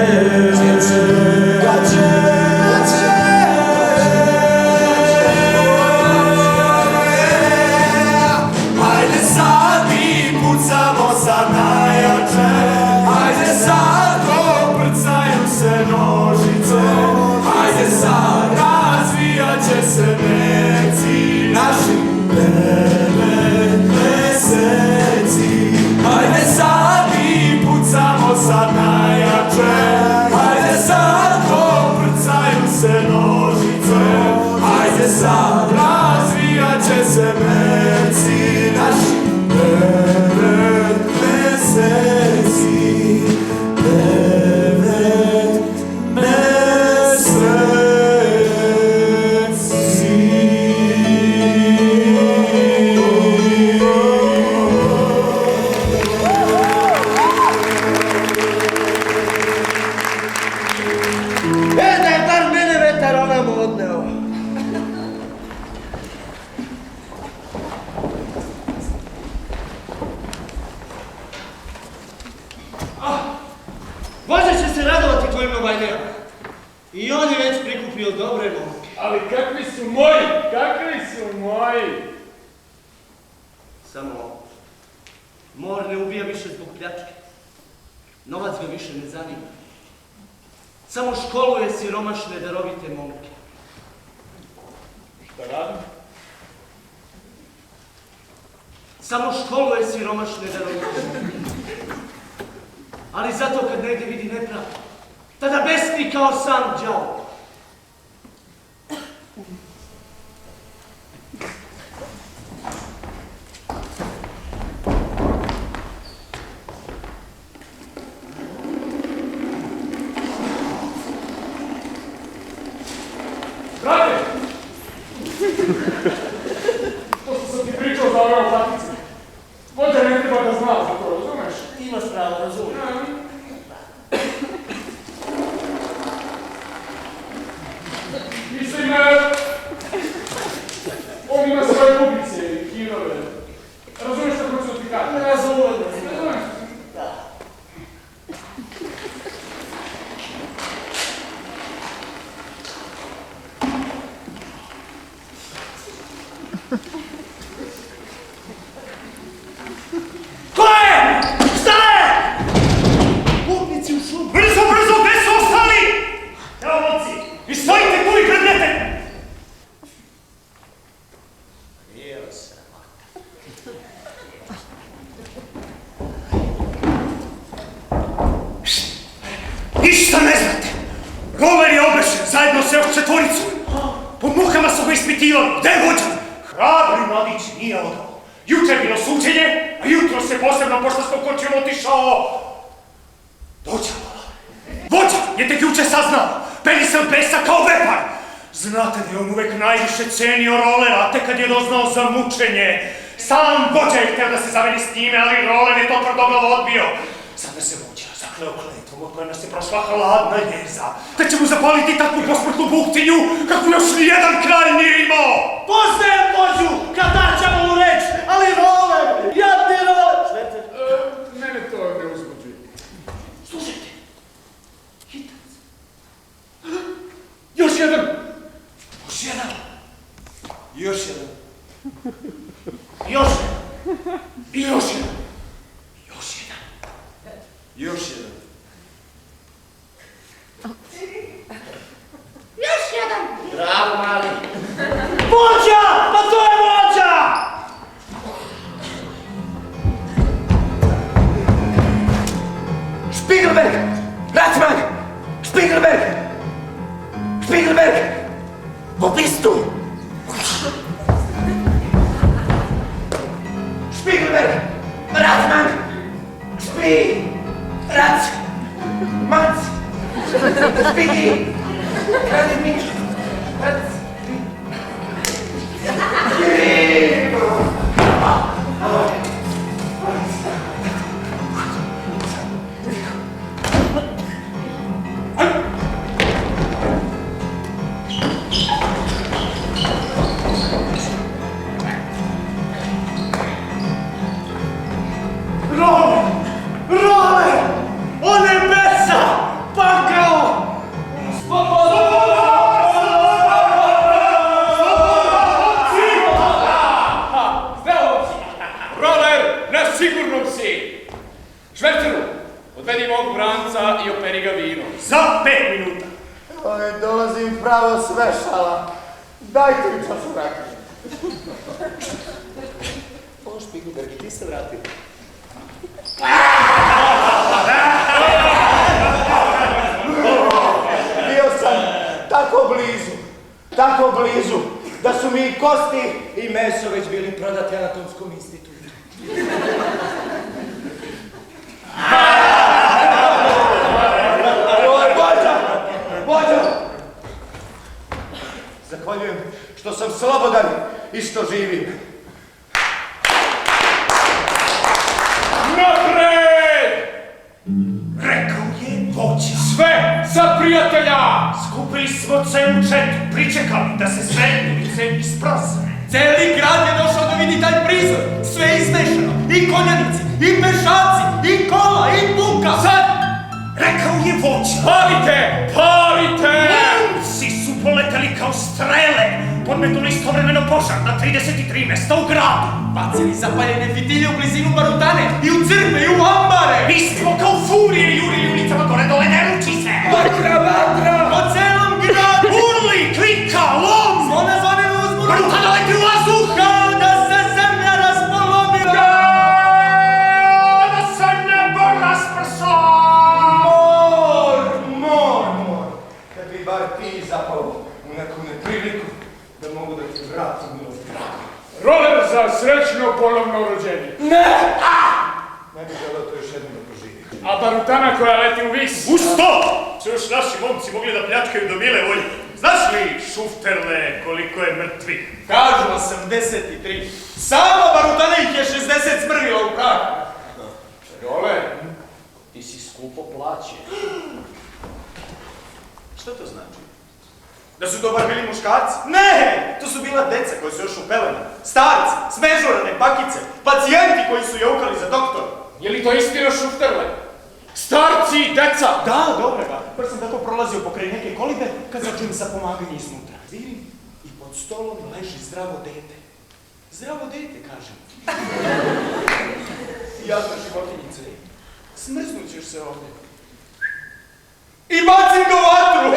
Hajde sad mi pucamo sad najjače, hajde sad obrcaju se nožice, hajde sad razvijat će se meci naši hajde sad mi pucamo sad najjače, hajde sad obrcaju se nožice, hajde sad razvijat će se meci naši 9 meseci, 9 meseci. I on je već prikupio dobre momke. Ali kakvi su moji? Kakvi su moji? Samo, mor ne ubija više zbog pljačke. Novac ga više ne zanima. Samo školuje siromašne darovite momke. Šta radim? Samo školuje siromašne darovite momke. Ali zato kad negdje vidi nepravdu, tada besni kao sam đavo. Ništa ne znate. Roller je obešen zajedno s još četvoricu. Po muhama su ga ispitivali. Gde je vođa? Hrabri mladić nije odao. Juče je bilo suđenje, a jutro se posebno, pošto smo kočijom otišao... Dođa. Vođa je tek juče saznao. Peni sam besa kao vepar. Znate da je on uvek najviše cenio Rolera, a tek kad je doznao za mučenje. Sam vođa je htio da se zameni s njime, ali Roler je to tvrdoglavo odbio. Sada se vođa zakleo kletvom od koje nas je prošla hladna jeza. Da će mu zapaliti takvu posmrtnu buktinju, kako još nijedan kralj nije imao. Poznajem vođu, kad daćemo mu reč, ali Roler, jadni Roler. Mene to ne uzbuđuje. Slušajte. Još jedan! Još jedan. Još jedan. Još jedan. I još jedan! Još jedan. Još jedan. Još jedan. Bravo, mali. Vođa! Pa to je vođa! Spiegelberg! Ratzmann! Spiegelberg! Spiegelberg! Wo bist du? Spiegelberg! Ratzmann! Ratz! Manz! Spiegel! Radimir! Ratz! Roller! O nebesa! Pakao! Roller, na sigurnom si! Šverceru, odvedi mog branca i operi ga vino. Za 5 minuta. Dolazim pravo s vešala. Dajte mi čas vratiti. O, Spiegelberg, ti se vratio. Bio sam tako blizu, da su mi i kosti i meso već bili prodati anatomskom institutu. Vođa! Zahvaljujem što sam slobodan i što živim. Napred! Rekao je vođa. Sve za prijatelja! Skupili smo celu četu, pričekali da se sve ulice isprazne. Celi grad je došao da vidi taj prizor. Sve je izmešano. I konjanici, i pešaci, i kola, i buka. Sad! Rekao je vođa. Palite! Palite! Momci su poleteli kao strele. Podmetnuli istovremeno požar na 33 mesta u gradu. Bacili zapaljene fitilje u blizinu barutane, i u crkve, i u ambare. Mi smo kao furije jurili ulicama gore dole, ne ruči se. Vatra! Po celom gradu! Urli, klika, lom! Zvona zvone u uzbunu! Barutana leti u vazduh! Kao da se zemlja raspolomila! Da se nebo rasprso! Mor! Kad bi bar ti zapao u neku nepriliku, da mogu da ti vratim milost grada. Roller za srećno ponovno rođenje. Ne! Ne bih želeo to još jednom da proživim. A barutana koja leti u vis. U stop! Su još naši momci mogli da pljačkaju do mile volje. Znaš li, Šufterle, koliko je mrtvih? Kažu 83. Sama barutana ih je 60 smrvila u prahu. Roller, ti si skupo plaćen. Šta to znači? Da su to bar bili muškarci? Ne! To su bila deca koji su još u pelenama. Starci, smežurane, bakice, pacijenti koji su jaukali za doktora. Je li to istina, Šufterle? Starci i deca! Da, dobro ga. Prvo sam tako prolazio pokraj neke kolibe kad začujem zapomaganje iznutra. Vidim i pod stolom leži zdravo dete. Zdravo dete, kažem. Jadna životinjice. Smrznut ćeš se ovdje. I bacim ga u vatru!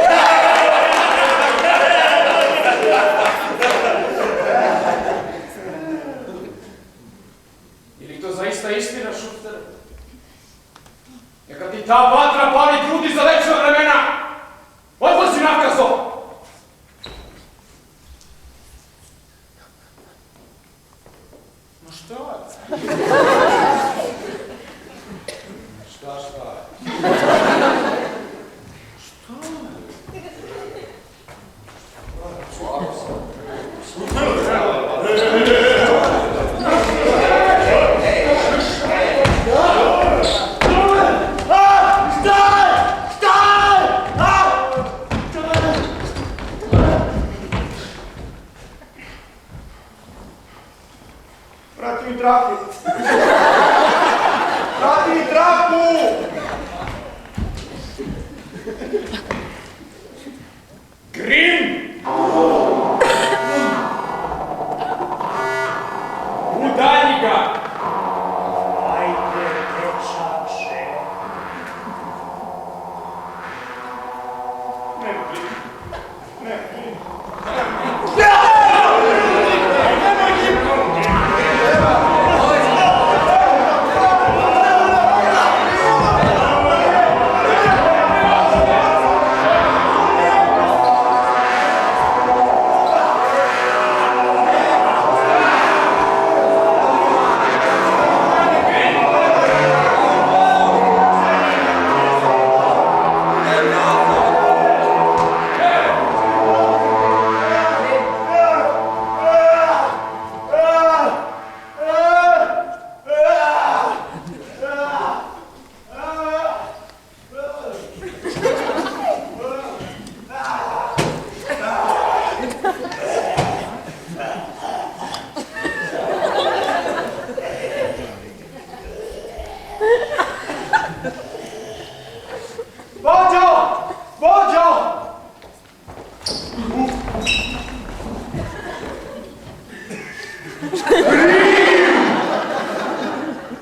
Je li to zaista istina, Šufter? Neka ti ta vatra pali grudi za večna vremena! Odlazi nakazo! Ma šta je? Šta? Vrati mi traku! Vrati mi traku! Grim! Udalji ga! Ajde, dečače.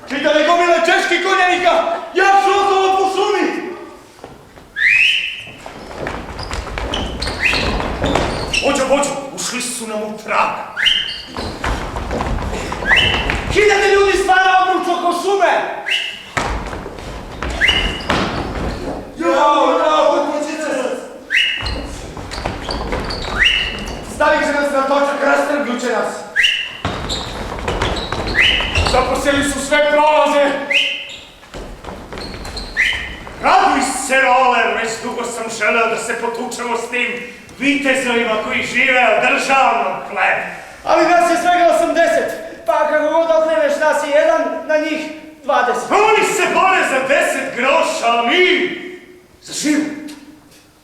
Čitali gomile čeških konjanika, jak su okolo po šumi! Vođo, ušli su nam u trag. Hiljade ljudi stvara obruč oko šume! Stavit će nas na točak, rastrglju će nas! Zaposjeli su sve prolaze! Raduj se, roler, već dugo sam želeo da se potučemo s tim vitezovima koji žive od državnog plena. Ali nas je svega 80, pa kako god okreneš nas je jedan, na njih 20. Oni se bore za 10 groša, a mi za živu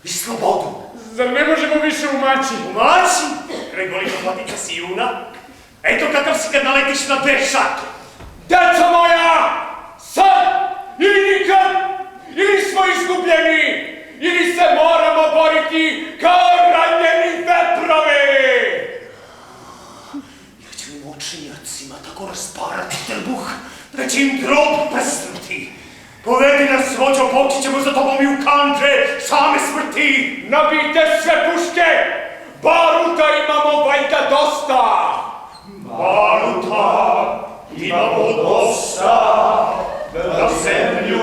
i slobodu. Zar ne možemo više umaći? Umaći? Gregorino Patica si junak. Eto kakav si kad naletiš na dešake. Deco moja! Sad ili nikad! Ili smo izgubljeni! Ili se moramo boriti kao ranjeni veprovi! Ja ću im učinjacima tako rasparati trbuh da će im drob prsnuti. Povedi nas, vođo, poći ćemo za tobom i u kanđe same smrti. Nabijte sve puške! Baruta imamo valjda dosta! Baruta imamo dosta, da zemlju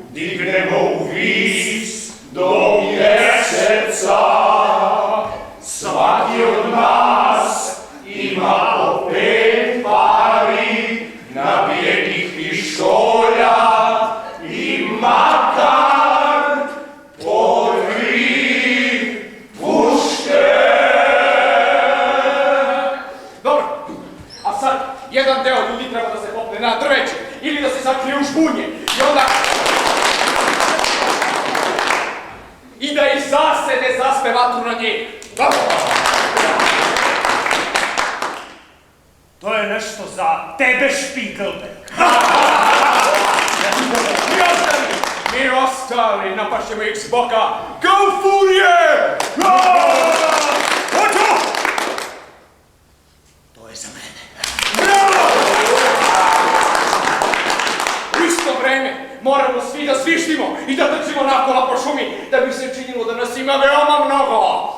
dignemo u vis do mjeseca. Svaki od nas ima po 5 pari nabijenih pištolja i makar po 3 puške. Dobro, a sad jedan deo ljudi treba da se popne na drveće ili da se sakrije u žbunje i onda... I da i zasede zaspe vatru na njih. Dobro. To je nešto za tebe, Špigelberg. Mi ostali, napašćemo ih s boka. Go Furije! Hoću! To je za mene. U isto vreme moramo svi da svištimo i da trčimo nakola po šumi, da bi se činilo da nas ima veoma mnogo.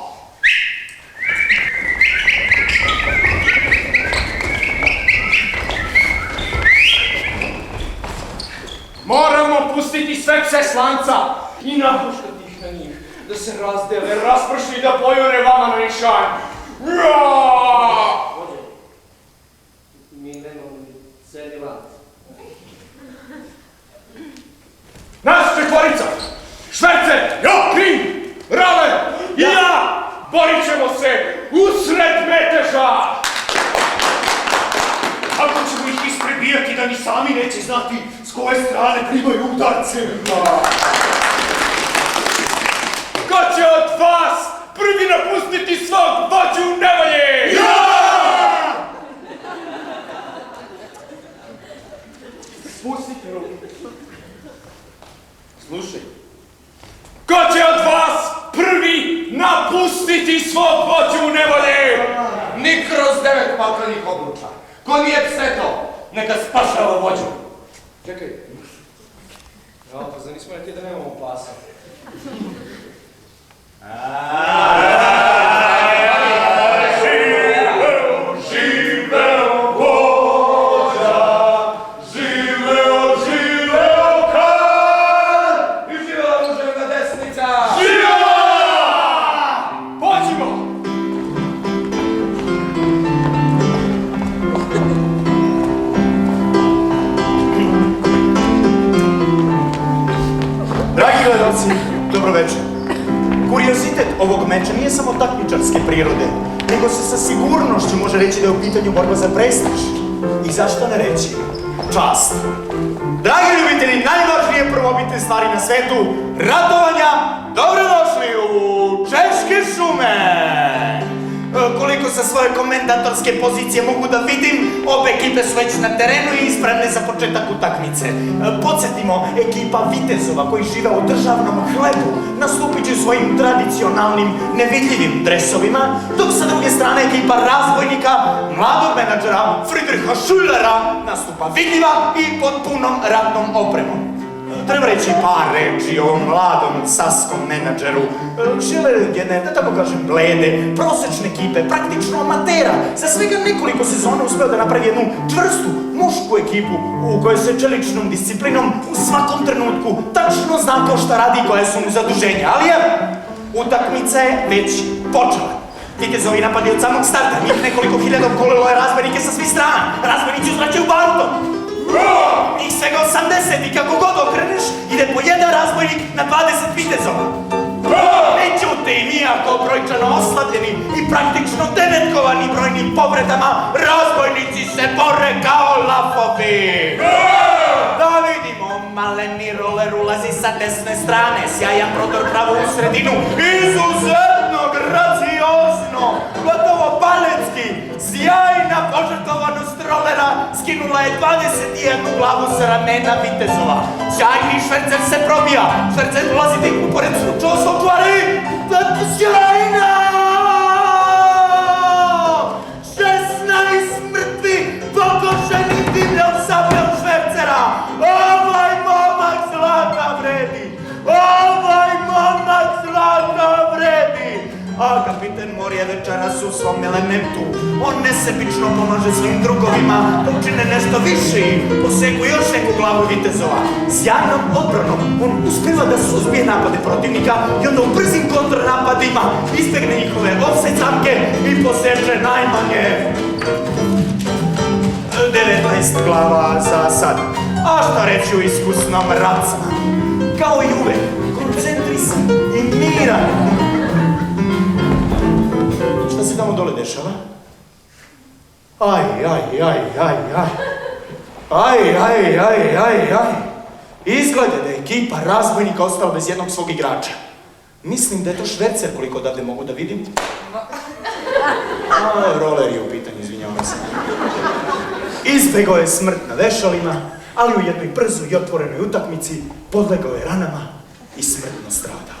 Moramo pustiti sve pse slanca i napuštati ih na njih, da se razdele, rasprši i da pojure vama na nišan. Vođe, mi nemamo crni lanac. Nas četvorica, Švercer, Krim, Rale i ja borit ćemo se usred meteža. Kako ćemo ih isprebijati da ni sami neće znati s koje strane primaju udarce? Ko će od vas prvi napustiti svog vođu nevolje? Ja! Spustite ruku. Slušaj. Ko će od vas prvi napustiti svog vođu nevolje? Ni kroz 9 paklenih obruča. Ko nije pseto, neka spašava vođu. Čekaj. Ja, pa zar nismo rekli da nemamo pasa? Živeo vođa, živeo kar i živela muževna desnica. Živela! Pođimo! Dragi gledalci, dobro večer. Kuriozitet ovog meča nije samo takmičarske prirode, nego se sa sigurnošću može reći da je u pitanju borba za prestiž. I zašto ne reći? Čast. Dragi ljubitelji najvažnije prvobitne stvari na svetu, ratovanja, dobrodošli u Češke šume! Koliko sa svoje komentatorske pozicije mogu da vidim, obe ekipe su već na terenu i spremne za početak utakmice. Podsjetimo, ekipa vitezova koji žive u državnom hlebu nastupit će svojim tradicionalnim nevidljivim dresovima, dok sa druge strane ekipa razbojnika, mladog menadžera Friedricha Schüllera nastupa vidljiva i pod punom ratnom opremom. Treba reći par reči o mladom saskom menadžeru. Schiller je jedne, da tako kažem, blede, prosečne ekipe, praktično amatera. Za svega nekoliko sezona uspeo da napravi jednu čvrstu, mušku ekipu u kojoj se čeličnom disciplinom u svakom trenutku tačno zna ko šta radi i koje su mu zaduženja. Ali evo, utakmica je već počela. Vitezovi napadi od samog starta, njih nekoliko hiljada kolilo je razbojnike sa svih strana. Razbojnici uzvraćaju barutom. Njih svega 80 i kako god okreneš, ide po jedan razbojnik na 20 vitezova. Međutim, iako brojčano oslabljeni i praktično devetkovani brojnim povredama, razbojnici se bore kao lafovi. Da vidimo, maleni roler ulazi sa desne strane, sjajan prodor pravo u sredinu, izuzetno graciozno, gotovo baletski, sjajna požrtvovanost rolera skinula je 21 glavu sa ramena vitezova. Sjajni Švercer se probija, Švercer ulazi tek upored stručao sočuari, sjajna! 16 mrtvi pokošeni divljom sabljom Švercera. Ovaj momak zlata vredi! Ovaj momak zlata vredi! A kapiten Mor je večeras u svom elementu. On nesebično pomaže svojim drugovima da učine nešto više i poseku još neku glavu vitezova. Sjajnom odbranom on uspeva da suzbije napade protivnika i onda u brzim kontrnapadima izbjegne njihove offside zamke i poseče najmanje 19 glava za sad. A šta reći u iskusnom Racmanu? Kao i uvek, koncentrisan i miran. Šta se tamo dole dešava? Aj. Izgleda da je ekipa razbojnika ostala bez jednog svog igrača. Mislim da je to Švercer, koliko odavde mogu da vidim. Roler je u pitanju, izvinjavam se. Izbegao je smrt na vešalima, ali u jednoj brzoj i otvorenoj utakmici podlegao je ranama i smrtno stradao.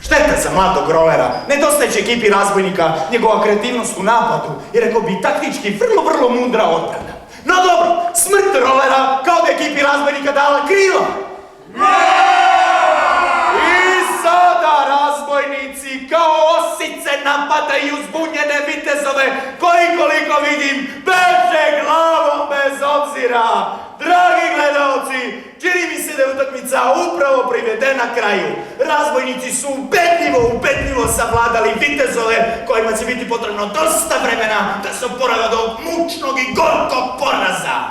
Šteta za mladog rolera, nedostajeće ekipi razbojnika njegova kreativnost u napadu i rekao bi taktički vrlo mudra odbrana. No dobro, smrt rolera kao da ekipi razbojnika dala krila. I sada razbojnici kao osice napadaju zbunjene vitezove koji koliko vidim bez Može glavom bez obzira. Dragi gledalci, čini mi se da je utakmica upravo privedena kraju. Razbojnici su ubedljivo savladali vitezove kojima će biti potrebno dosta vremena da se oporave od ovog mučnog i gorkog poraza.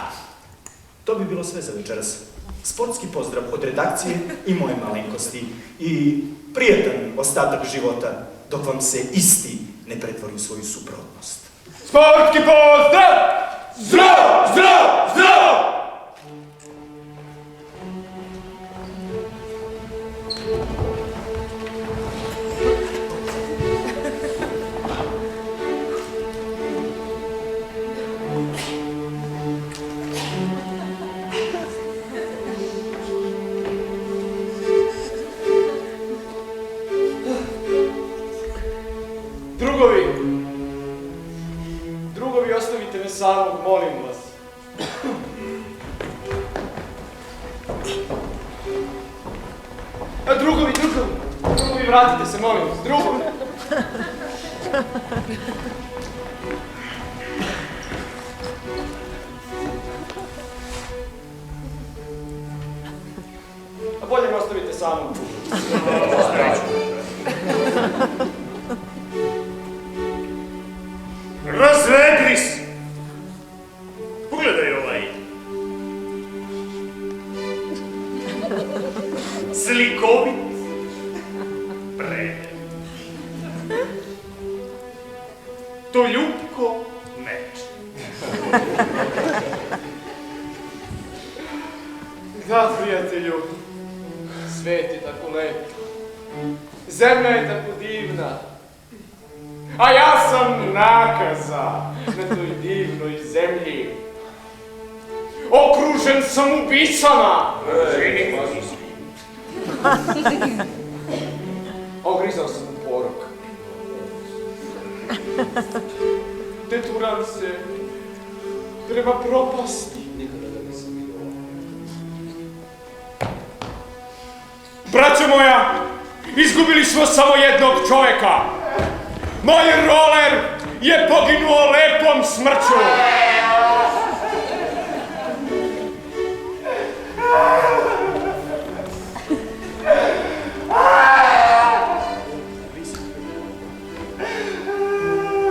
To bi bilo sve za večeras. Sportski pozdrav od redakcije i moje malenkosti i prijatan ostatak života dok vam se isti ne pretvori u svoju suprotnost. Sportski pozdrav! Zdrav, zdrav, zdrav! Drugovi, ostavite me samog, molim vas. Drugovi, vratite se, molim vas, drugovi. A bolje me ostavite samog. Razvedri se! Pogledaj ovaj. Slikovit. Predan. To ljubko meč. Da, prijatelju, svet je tako lep. Zemlja je tako divna. A ja sam nakaza na toj divnoj zemlji. Okružen sam ubicama. Ogrizao sam u porok. Teturam se prema propasti. Braćo moja, izgubili smo samo jednog čoveka. Moj roler je poginuo lepom smrću.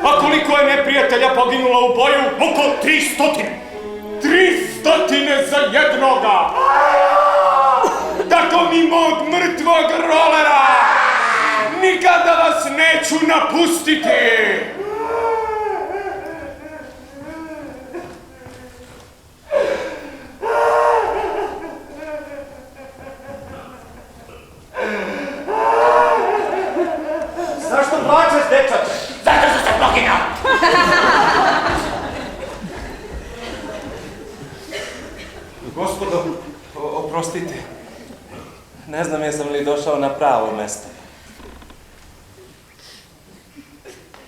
A koliko je neprijatelja poginulo u boju? Oko 300. 300 za jednoga! Tako mi mog mrtvog rolera! Nikada vas neću napustiti! Zašto plačeš, dečače? Zato što sam poginao! Gospodo, oprostite. Ne znam jesam li došao na pravo mesto.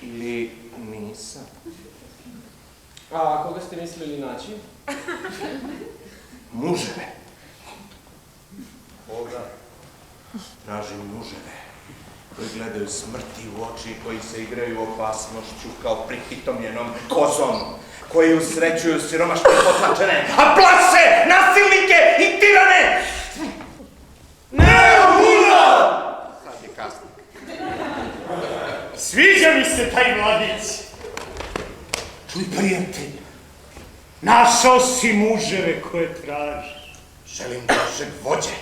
Ili nisam. A koga ste mislili naći? Muževe. Koga? Tražim muževe koji gledaju smrti u oči, koji se igraju opasnošću kao pripitomljenom kozom, koji usrećuju siromašne potlačene, a plaše nasilnike i tirane! Ne, Hula! Sad je kasno. Sviđa mi se taj mladić. Čuj, prijatelj, našao si muževe koje tražiš. Želim našeg vođe,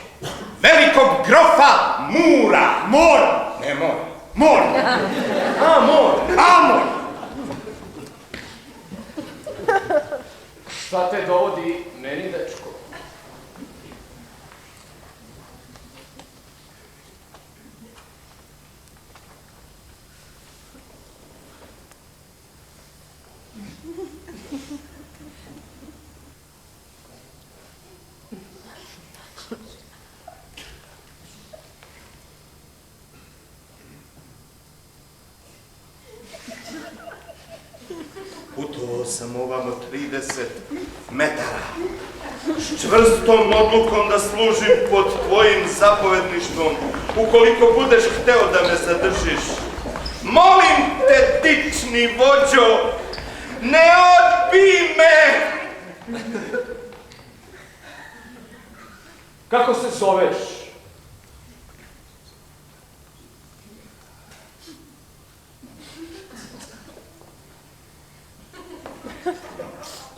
velikog grofa Mura. Mora. Ne mora. Mora. Amor. Amor. Šta te dovodi meni, dečko? Putovao sam ovamo 30 metara. S čvrstom odlukom da služim pod tvojim zapovedništvom. Ukoliko budeš hteo da me zadržiš, molim te, dični vođo, ne Zabi me! Kako se zoveš?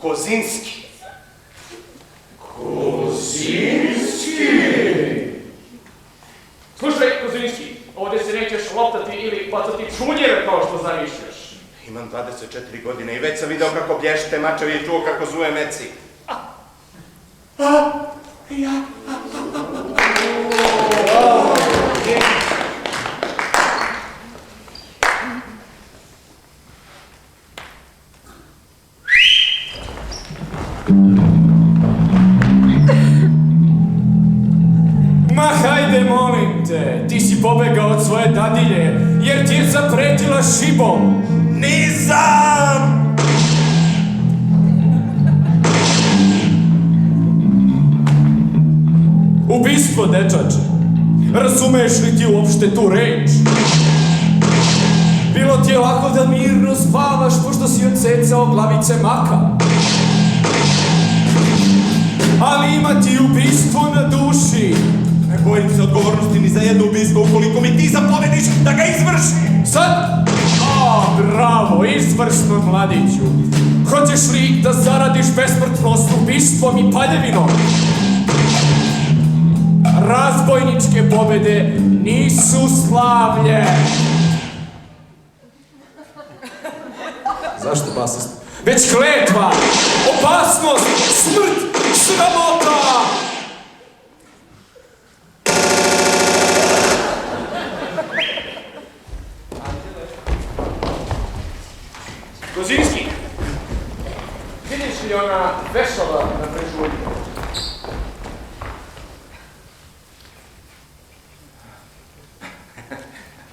Kozinski. Slušaj, Kozinski, ovdje se nećeš loptati ili bacati čunjeve kao što zamišljaš. Imam 24 godine i već sam video kako blješite mačevi i čuo kako zuje meci. Ma hajde, molim te, ti si pobegao od svoje dadilje, jer ti je zapretila šibom. Nisam! Ubistvo, dečače. Razumeš li ti uopšte tu reč? Bilo ti je lako da mirno spavaš, pošto si odsecao glavice maka. Ali ima ti ubistvo na duši. Ne bojim se odgovornosti ni za jedno ubistvo ukoliko mi ti zapovediš da ga izvršim. Sad? Bravo, izvrsno, mladiću. Hoćeš li da zaradiš besmrtnost ubistvom i paljevinom? Razbojničke pobede nisu slavlje. Zašto basast? Već kletva, opasnost, smrt, sramota! Kozinski, vidiš li ona vešala na brežuljku?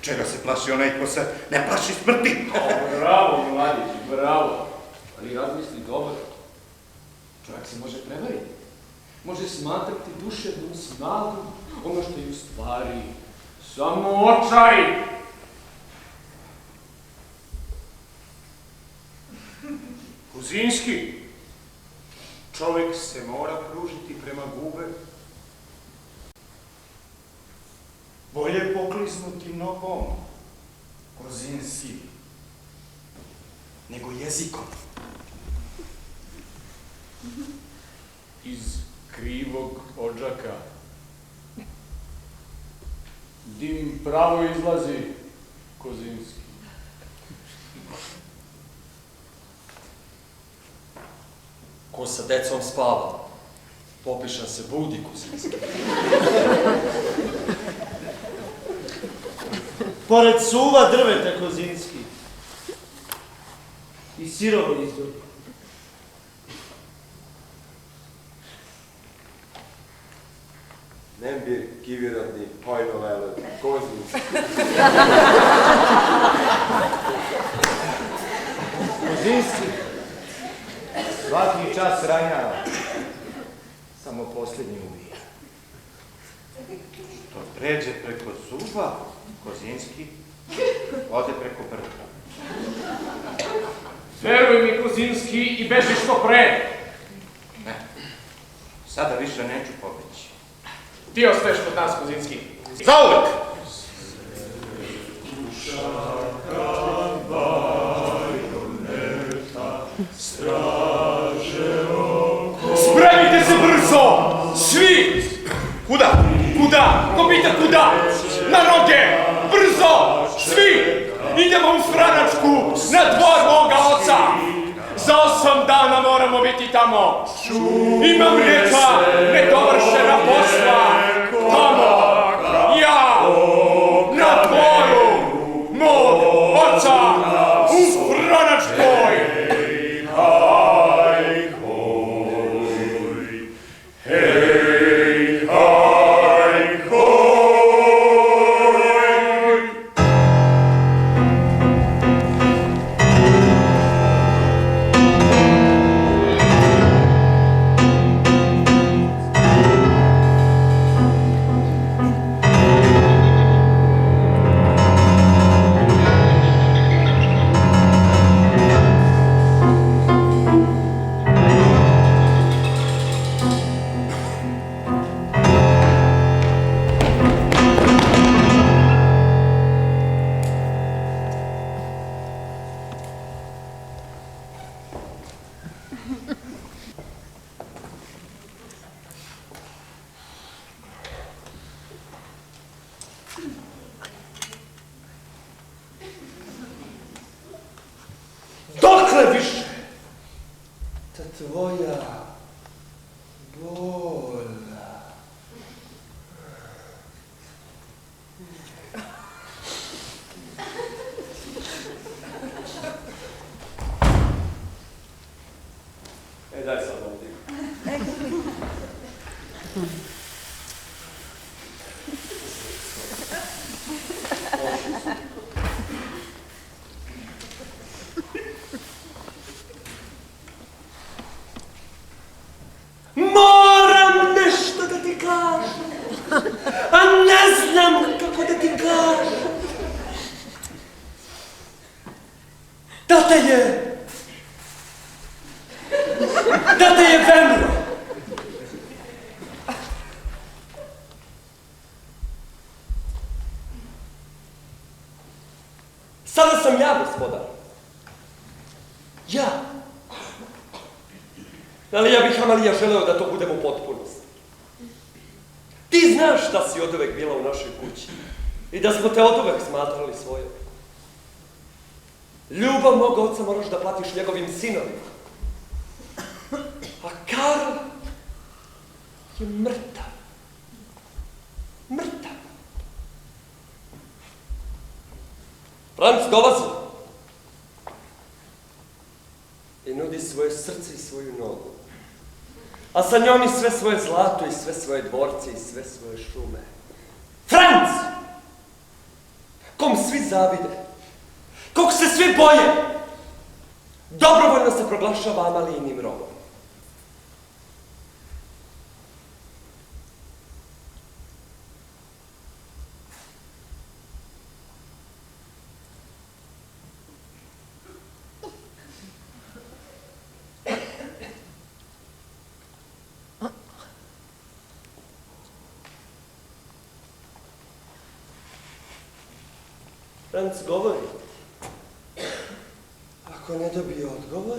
Čega se plaši onaj ko se ne plaši smrti? Bravo, mladić, bravo. Ali razmisli dobro. Čovjek se može prevariti. Može smatrati duševnu snagu ono što je u stvari samo očaj. Kozinski, čovjek se mora pružiti prema gube. Bolje pokliznuti nogom, Kozinski, nego jezikom. Iz krivog odžaka dim pravo izlazi, Kozinski. Ko sa decom spava, popišan se budi, Kozinski. Pored suva drveta, Kozinski. I sirovo izgleda. Nem bír kiviradni hajnal előtt. Kozinski. Kozinski, svaki čas ranjava, samo posljednji ubija. Što pređe preko zuba, Kozinski, ode preko brda. Veruj mi, Kozinski, i beži što pre. Ne, sada više neću pobeći. Ti ostaješ kod nas, Kozinski. Zauvek! Spremite se brzo! Svi! Kuda? Kuda? Ko pita kuda? Na noge! Brzo! Svi! Idemo u Stranačku, na dvor moga oca! Za 8 dana moramo biti tamo! Imam neka nedovršena posla! Tamo! Ja! Na dvoru! Mog oca! U Stranačkoj! Moram nešto da ti kažem, a ne znam kako da ti kažem. Da te je vemro. Sada sam ja gospodar. Ja. Ali ja bih, Amalija, želeo da to budem u potpunosti. Ti znaš da si oduvek bila u našoj kući i da smo te oduvek smatrali svoje. Ljubav mog oca moraš da platiš njegovim sinovima. A Karl je mrtav. Mrtav. Franc dolazi i nudi svoje srce i svoju nogu, a sa njom i sve svoje zlato i sve svoje dvorce i sve svoje šume. Franc! Kom svi zavide, kog se svi boje, dobrovoljno se proglašava Amalijinim robom. Franc govori. Ako ne dobije odgovor,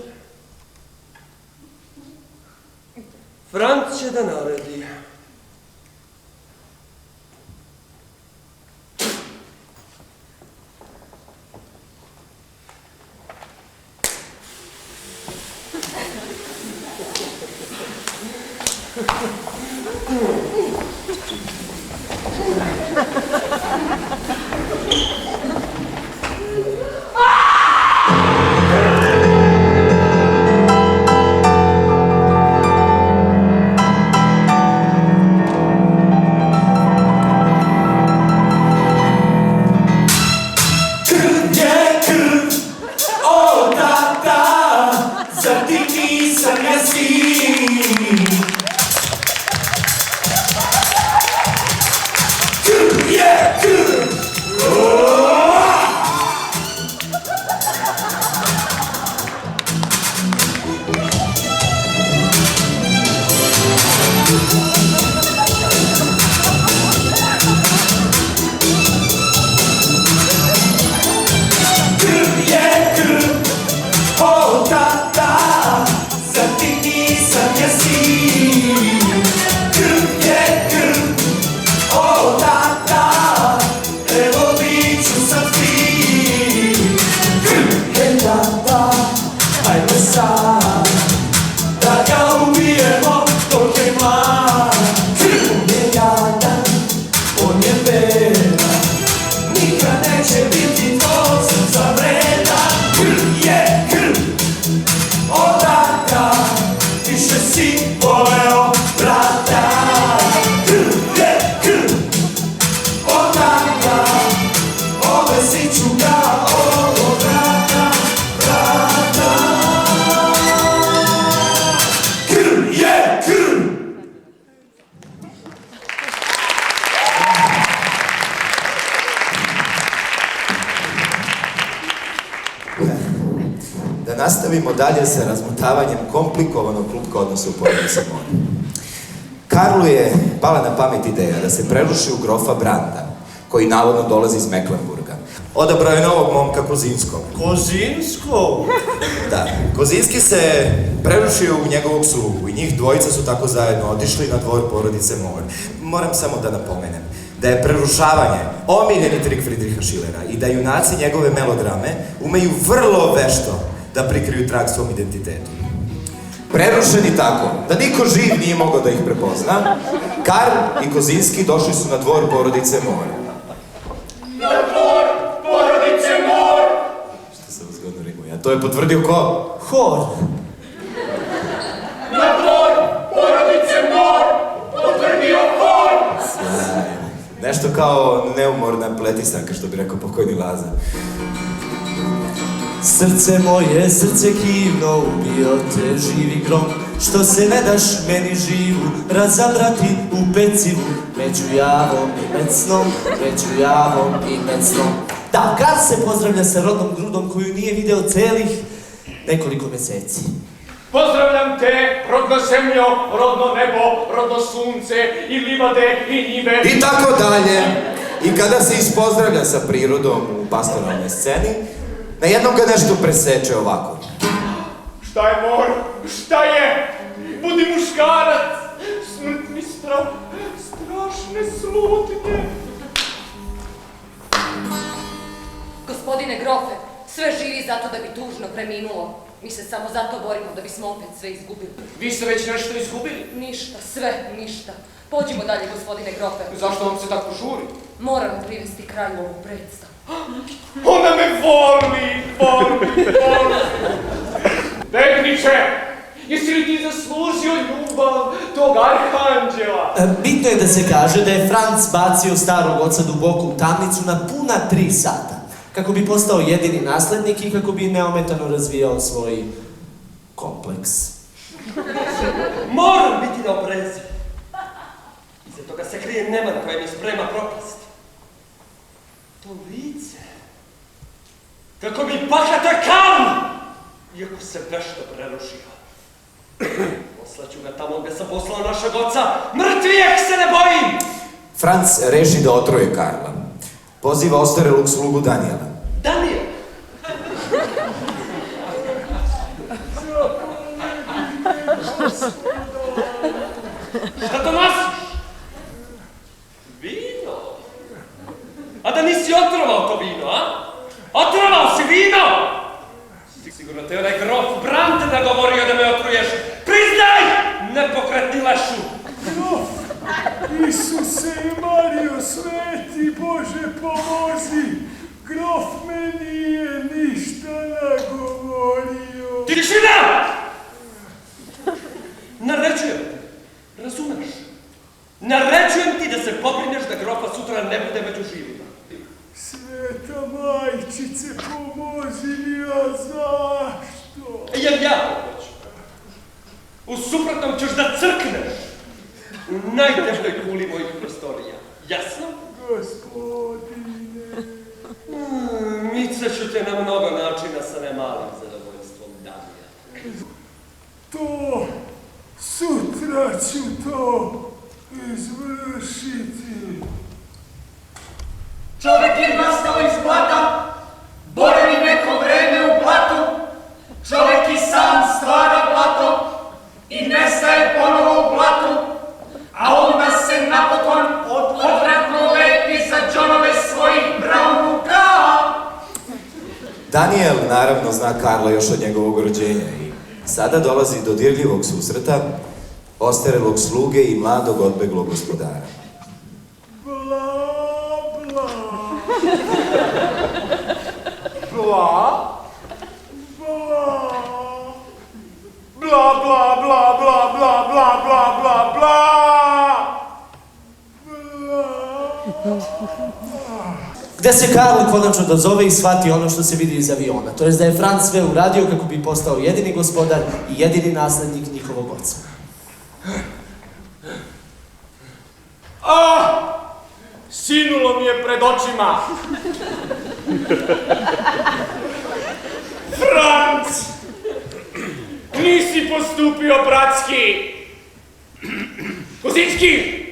Franc će da naredi. Nastavimo dalje sa razmotavanjem komplikovanog klupka odnosa u porodici Moore. Karlu je pala na pamet ideja da se preruši u grofa Branda, koji navodno dolazi iz Mecklenburga. Odabrao je novog momka Kozinskog. Kozinskog? Da, Kozinski se prerušio u njegovog slugu i njih dvojica su tako zajedno otišli na dvor porodice Moore. Moram samo da napomenem da je prerušavanje omiljeni trik Friedricha Schillera i da junaci njegove melodrame umeju vrlo vešto da prikriju trag svom identitetu. Prerušeni tako da niko živ nije mogao da ih prepozna, Karl i Kozinski došli su na dvor porodice Moore. Na dvor porodice Moore! Što sam zgodno rimuje, a to je potvrdio ko? Hor. Na dvor porodice Moore! Potvrdio Nešto kao neumorna pletisanka, što bi rekao pokojni Laza. Srce moje, srce kivno, ubio te živi grom, što se ne daš meni živu razabrati u pecivu, među javom i mecnom, među javom i mecnom. Da, Karl se pozdravlja sa rodnom grudom koju nije video celih nekoliko meseci. Pozdravljam te, rodno zemljo, rodno nebo, rodno sunce, i livade, i njive. I tako dalje. I kada se ispozdravlja sa prirodom u pastoralnoj sceni, na jednom ga nešto preseče ovako. Šta je mor? Šta je? Budi muškarac, smrtni strah, strašne slutnje. Gospodine grofe, sve živi zato da bi tužno preminulo. Mi se samo zato borimo da bismo opet sve izgubili. Vi ste već nešto izgubili? Ništa, sve ništa. Pođimo dalje, gospodine grofe. Zašto vam se tako žuri? Moramo privesti kraju ovu predstavu. Ona me voli. Pekniče, jesi li ti zaslužio ljubav tog arhanđela? Bitno je da se kaže da je Franc bacio starog oca duboko u tamnicu na puna 3 sata, kako bi postao jedini naslednik i kako bi neometano razvijao svoj kompleks. Moram biti na oprezi. Iza toga se krije neman koja mi sprema propast. To lice. Kako mi bahatoj kam! Iako se vešto prerušio. Poslaću ga tamo gde sam poslao našeg oca. Mrtvijek se ne bojim! Franc reši da otruje Karla. Poziva ostarelog slugu Danijela. Danijel! Šta to nosiš? Vino? A da nisi otrovao to vino, a? Otrovao si vino! Sigurno te onaj grof Brandt nagovorio da me otruješ. Priznaj! Nepokretni lešu! Grof! Isuse i Mario, sveti Bože, pomozi! Grof me nije ništa nagovorio. Tišina! Naređujem te, razumeš? Naređujem ti da se pobrineš da grofa sutra ne bude među živima. Sveta majčice, pomozi mi, a zašto? Jer ja pomoću. U suprotnom ćeš da crkneš u najdebljoj kuli mojih prostorija. Jasno? Gospodine. Micaću te na mnogo načina sa nemalim zadovoljstvom, Danija. To, sutra ću to izvršiti. Čovek je nastao iz blata, boravi neko vreme u blatu, čovek i sam stvara blato i nestaje ponovo u blatu, a onda se napokon odvratno lepi za džonove svojih brown ruka. Danijel naravno zna Karla još od njegovog rođenja i sada dolazi do dirljivog susreta ostarelog sluge i mladog odbeglog gospodara. Bla, bla, bla, bla, bla, bla, bla, bla, bla. Gde se Karl konačno dozove i shvati ono što se vidi iz aviona, to jest da je Franc sve uradio kako bi postao jedini gospodar i jedini naslednik njihovog oca. Sinulo mi je pred očima. Franc! Nisi postupio bratski. Kuzinski!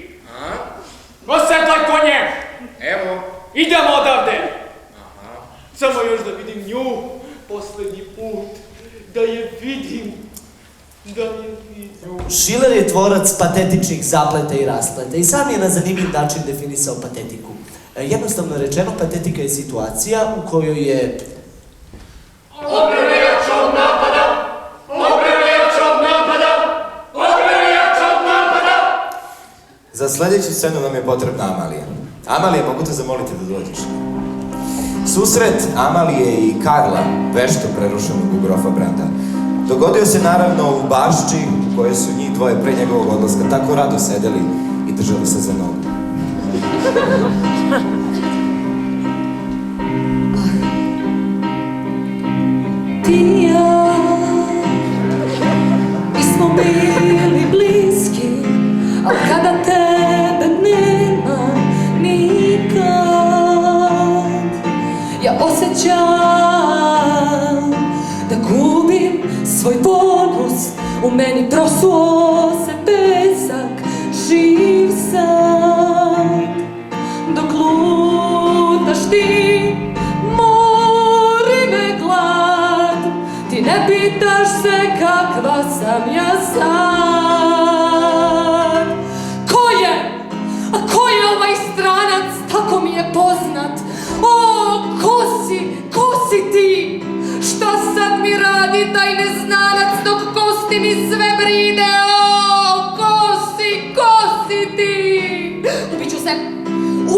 Osedlaj konje! Evo. Idemo odavde! Samo još da vidim nju poslednji put. Da je vidim. Schiller je tvorac patetičnih zapleta i raspleta i sam je na zanimljiv način definisao patetiku. Jednostavno rečeno, patetika je situacija u kojoj je... Obranajač od napada! Obranajač od napada! Obranajač od napada! Za sljedeću scenu nam je potrebna Amalija. Amalija, mogu te zamoliti da dođeš. Susret Amalije i Karla, vešto prerušenog u grofa Branda, dogodio se naravno u bašči u kojoj su njih dvoje pre njegovog odlaska tako rado sedeli i držali se za nogu. Ti i ja, mi smo bili bliski, al kada tebe nema nikad, ja osjećam da gubim svoj ponos, u meni prosuo se pesak, živ sam, dok lutaš ti, mori me glad, ti ne pitaš se kakva sam ja sad. Ko je? A ko je ovaj stranac? Tako mi je poznat. O, ko si ti? Šta sad mi radi taj neznanac dok kosti mi sve bride? O, ko si ti?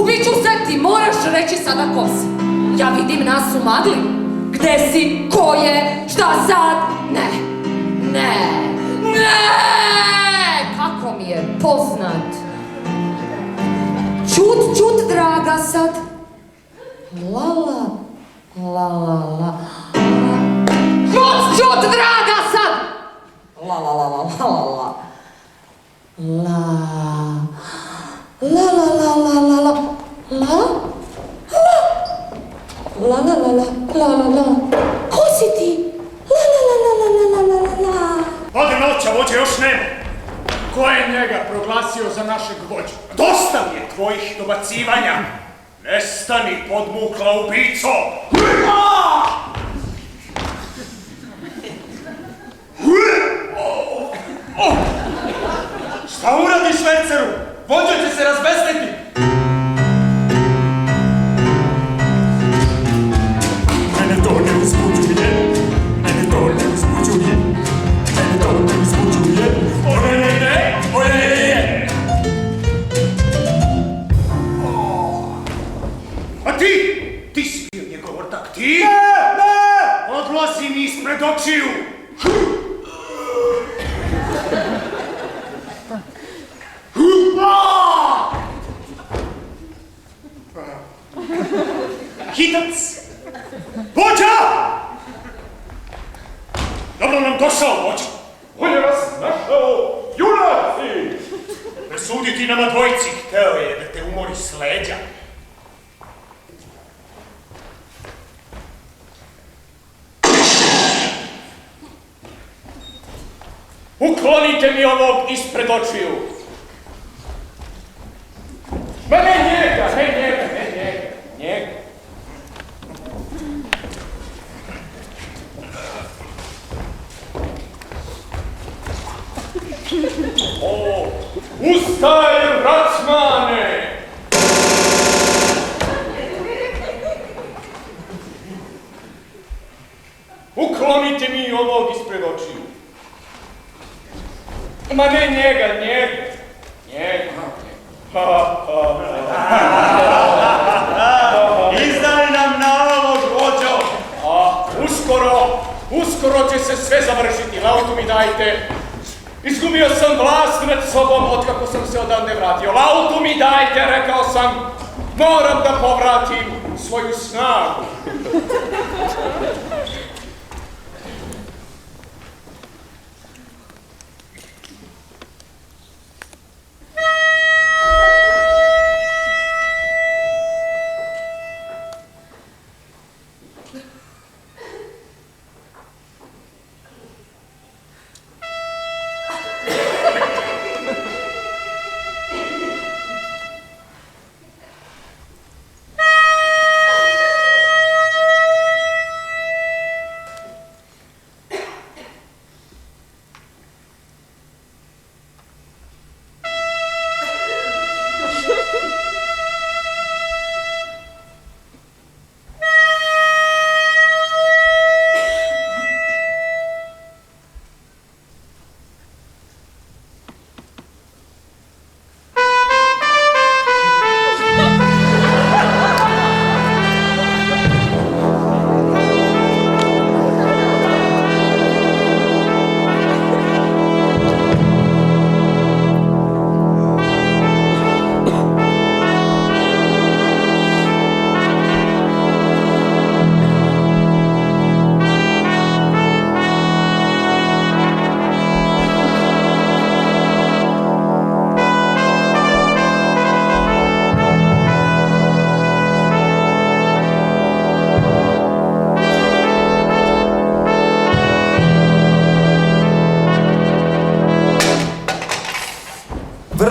Ubiću se, ti moraš reći sada ko si. Ja vidim nas u magli. Gde si? Ko je? Šta sad? Ne! Kako mi je poznat. Čut, draga sad. La. Čut, draga sad! La. Ko si ti? La. Ode noća, vođe još nema. Ko je njega proglasio za našeg vođu? Dosta mi je tvojih dobacivanja. Nestani, podmukla ubico! Šta uradiš, šverceru? Vođa će se razbesniti! Mene to ne uzbuđuje. A ti si bio njegov ortak, ti? Ne! Odlazi mi ispred očiju! Hitac! Vođa! Dobro nam došao, vođa! On je vas našao, junaci! Presuditi nama dvojici, hteo je da te umori s leđa. Uklonite mi ovog ispred očiju! Ma ne njega! O, ustaj, Racmane! Uklonite mi ovog ispred očiju. Ma ne njega. Izdaj nam na ovog vođo! Uskoro će se sve završiti, lautu mi dajte. Izgubio sam vlast nad sobom otkako sam se odavde vratio. Lautu mi dajte, rekao sam. Moram da povratim svoju snagu.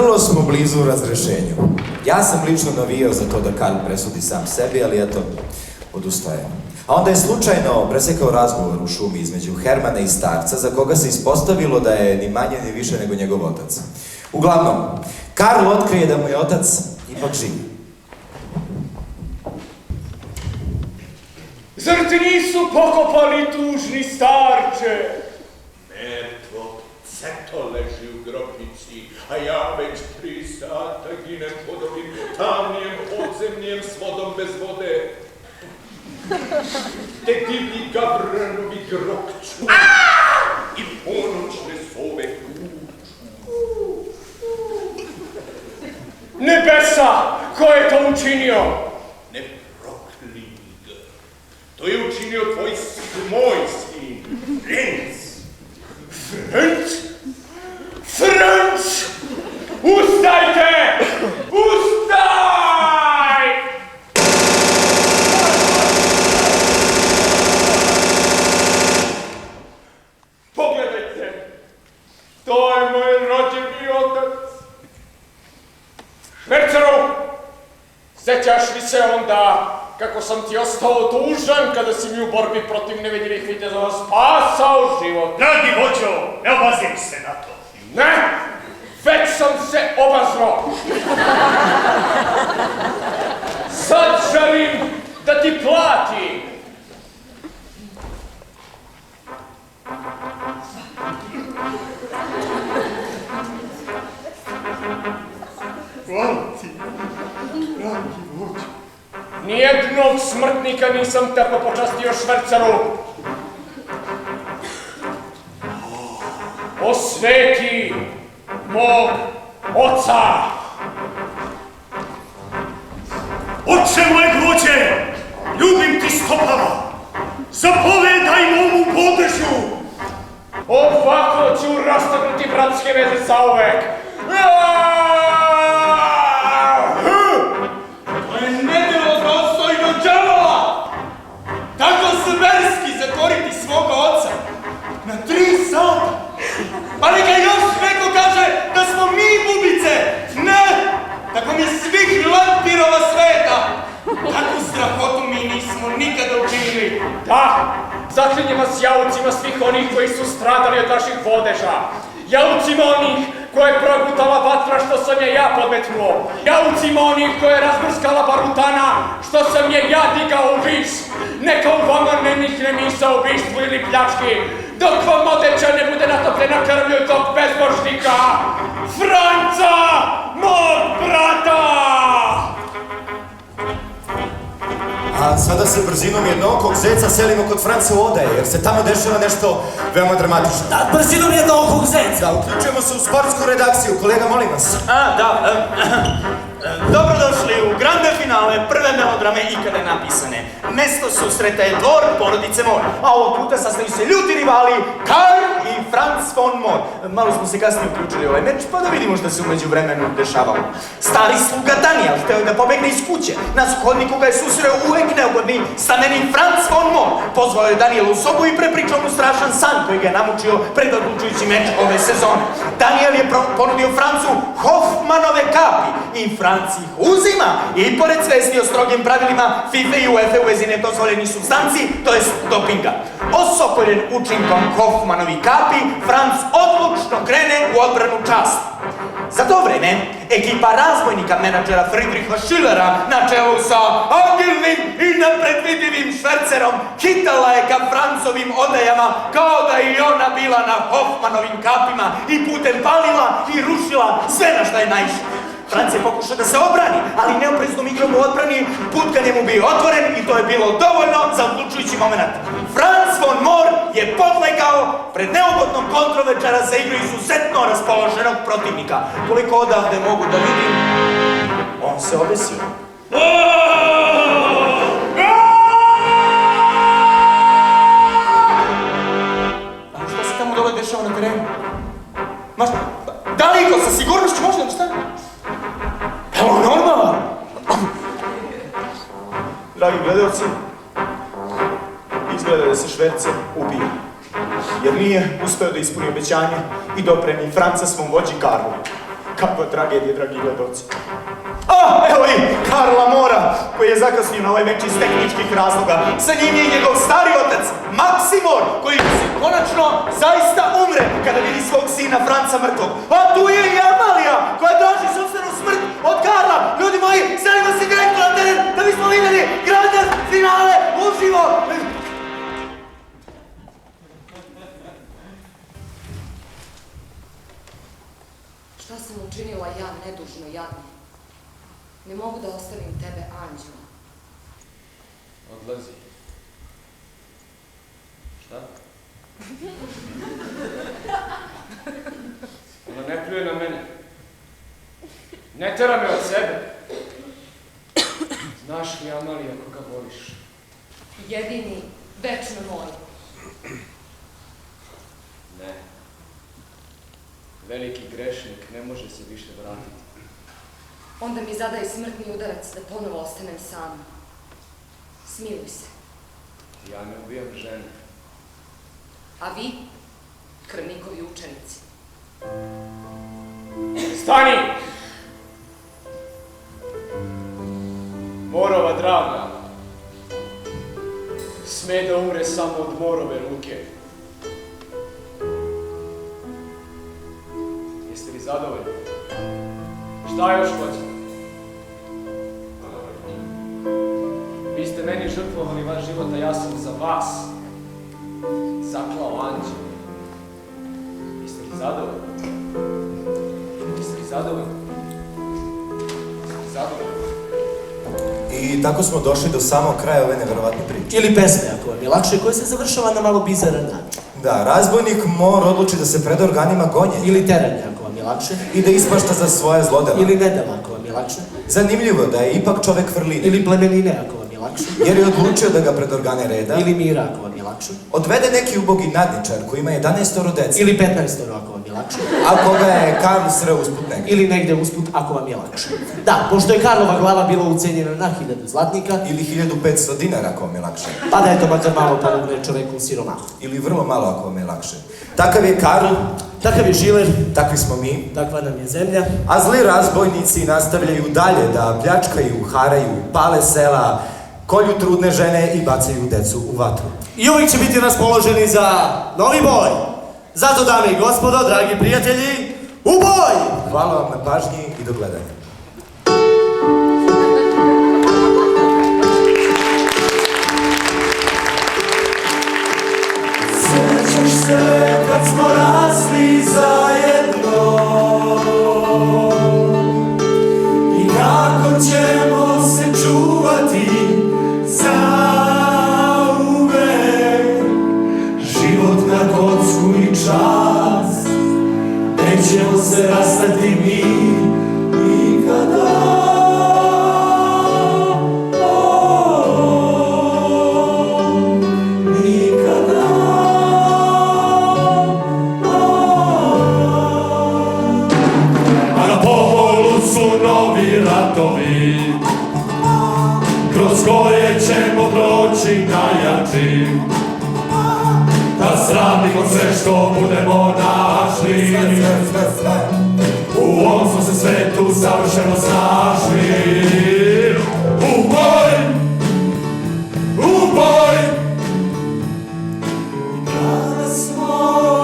Vrlo smo blizu razrešenju. Ja sam lično navijao za to da Karl presudi sam sebi, ali eto, odustaje. A onda je slučajno presekao razgovor u šumi između Hermana i starca, za koga se ispostavilo da je ni manje ni više nego njegov otac. Uglavnom, Karl otkrije da mu je otac ipak živ. Zar ti nisu pokopali tužni starče? Mrtvo ceto leži u grobici, a ja već 3 sata ginem pod ovim tamnijem podzemljem s vodom bez vode. Te divni gavranovi grokću i ponoćne sove kuću. Nebesa, ko je to učinio? Ne prokli ga. To je učinio tvoj moj sin, Franz. Franz? Franz! Ustajte! Ustaj! Pogledajte, to je moj rođeni otac. Šverceru, sjećaš li se onda kako sam ti ostao dužan kada si mi u borbi protiv nevidljivih vitezova spasao život? Dragi vođo, ne obazim se na to. Ne, već sam se obazrao. Sad želim da ti platim. Hvala ti, dragi vođo. Nijednog smrtnika nisam tako počastio, Šverceru. O sveti mog oca! Oče mojeg vođe, ljubim ti stopala, zapovedaj momu podežu. Ovako ću rastaknuti bratske veze zauvek. To je nedelo dostojno đavola! Tako zverski zatvoriti svoga oca na 3 sata! Pa neka još neko kaže da smo mi bubice! Ne! Tako mi svih vampirova sveta! Takvu strahotu mi nismo nikada učinili! Da, zaklinjem vas jaucima svih onih koji su stradali od vaših vodeža. Jaucima onih koje je progutala vatra što sam je ja podmetnuo. Jaucima onih koje je razmrskala barutana što sam je ja digao u vis. Neka u vama ne nikne misa o ubistvu ili pljački, dok vam odeća ne bude natopljena krvlju tog bezbožnika, Franca, mog brata! A sada se brzinom jednookog zeca selimo kod Franca u odaje, jer se tamo dešava nešto veoma dramatično. Da, brzinom jednookog zeca! Da, uključujemo se u sportsku redakciju. Kolega, molim vas. Dobrodošli u grande finale prve melodrame ikada napisane. Mesto susreta je dvor porodice Mohr, a ovog puta sastaju se ljuti rivali Karl i Franz von Mohr. Malo smo se kasnije uključili u ovaj meč, pa da vidimo što se umeđu vremenu dešavalo. Stari sluga Daniel hteo da pobegne iz kuće. Na hodniku ga je susreo uvek neugodni stameni Franz von Mohr. Pozvao je Daniela u sobu i prepričao mu strašan san koji ga je namučio pred odlučujući meč ove sezone. Daniel je ponudio Francu Hoffmanove kapi i Franc ih uzima i pored svesti o strogim pravilima FIFA i UEFA u vezi nedozvoljenih supstanci, to jest dopinga. Osokoljen učinkom Hoffmanovi kapi, Franc odlučno krene u odbranu časti. Za to vreme, ekipa razbojnika menadžera Friedricha Schillera na čelu sa agilnim i nepredvidivim švercerom hitala je ka Francovim odajama kao da je i ona bila na Hoffmanovim kapima i putem palila i rušila sve na šta je naišla. Franc je pokušao da se obrani, ali neopreznom igrom u odbrani put ka njemu bio otvoren i to je bilo dovoljno za odlučujući moment. Franz von Mohr je podlegao pred neugodnom kontrovečara za igru izuzetno raspoloženog protivnika. Koliko odavde mogu da vidim, on se obesio. A šta se tamo dole dešava na terenu? Da li iko sa sigurnošću može da stane? Evo normalno! Dragi gledalci, izgleda da se švercer ubija, jer nije uspeo da ispuni obećanje i dopremi Franca svom vođi Karlu. Kakva tragedija, dragi gledoci. Evo i Karla Mora, koji je zakasnio na ovaj večer iz tehničkih razloga. Sa njim je njegov stari otac, Maksimor, koji konačno zaista umre kada vidi svog sina Franca mrtvog. A tu je i Amalija, koja traži sopstvenu smrt od Karla. Ljudi moji, selimo se direktno na teren da bismo vidjeli grande finale uživo. Šta sam učinila ja, nedužno, jadno? Ne mogu da ostavim tebe, Anđela. Odlazi. Šta? Ona ne pljuje na mene. Ne tera me od sebe. Znaš li, Amalija, koga voliš? Jedini, večno moj. Ne. Veliki grešnik ne može se više vratiti. Onda mi zadaj smrtni udarac da ponovo ostanem sam. Smiluj se. Ja ne ubijam žene. A vi, krvnikovi učenici. Stani! Morova draga, sme da umre samo od Morove ruke. Jeste li zadovoljni? Šta još hoćete? Vi ste meni žrtvovali vaš život, a ja sam za vas zaklao anđel. Jeste li zadovoljni? Jeste li zadovoljni? Zadovoljni. I tako smo došli do samog kraja ove neverovatne priče. Ili pesme, ako vam je lakše, koja se završava na malo bizaran način. Da, razbojnik Mor odluči da se preda organima gonjenja. Ili teranje, ako vam je lakše. I da ispašta za svoje zlodela. Ili nedela, ako vam je lakše. Zanimljivo da je ipak čovek vrline. Ili plemenine, ako vam je lakše. Jer je odlučio da ga pred organe reda. Ili mira, ako vam je lakše. Odvede neki ubogi nadničar koji ima 11 dece. Ili 15, ako vam je lakše. A koga je Karl sreo usput negdje. Ili negde usput, ako vam je lakše. Da, pošto je Karlova glava bila ucenjena na 1000 zlatnika. Ili 1500 dinara, ako vam je lakše. Pa da je to makar malo pomogne čoveku u siromahu. Ili vrlo malo, ako vam je lakše. Takav je Karl. Takav je Šiler. Takvi smo mi. Takva nam je zemlja. A zli razbojnici nastavljaju dalje da pljačkaju, haraju, pale sela, kolju trudne žene i bacaju decu u vatru. I uvijek će biti raspoloženi za novi boj. Zato, dame i gospodo, dragi prijatelji, u boj! Hvala vam na pažnji i do gledanja. Sjećaš se kad smo rasli zajedno i kako ćemo se čuvati zauvek. Život na kocku i čas, nećemo se rastati mi nikada. Ratovi, kroz koje ćemo proći najjači, da sramimo sve što budemo našli. U ovom smo se svetu savršeno snašli. U boj! U boj! Kada smo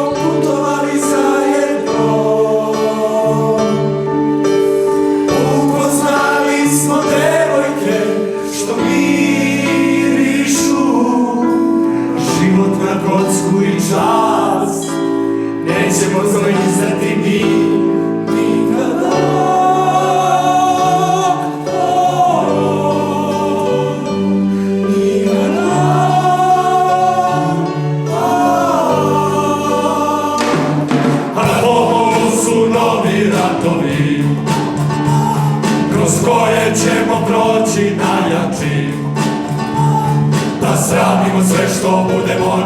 putovali zajedno, upoznali smo devojke što mirišu. Život na kocku i čas, nećemo zlizati mi nikada. A na polu su novi ratovi, kroz koje ćemo proći najjači, da sramimo sve što budemo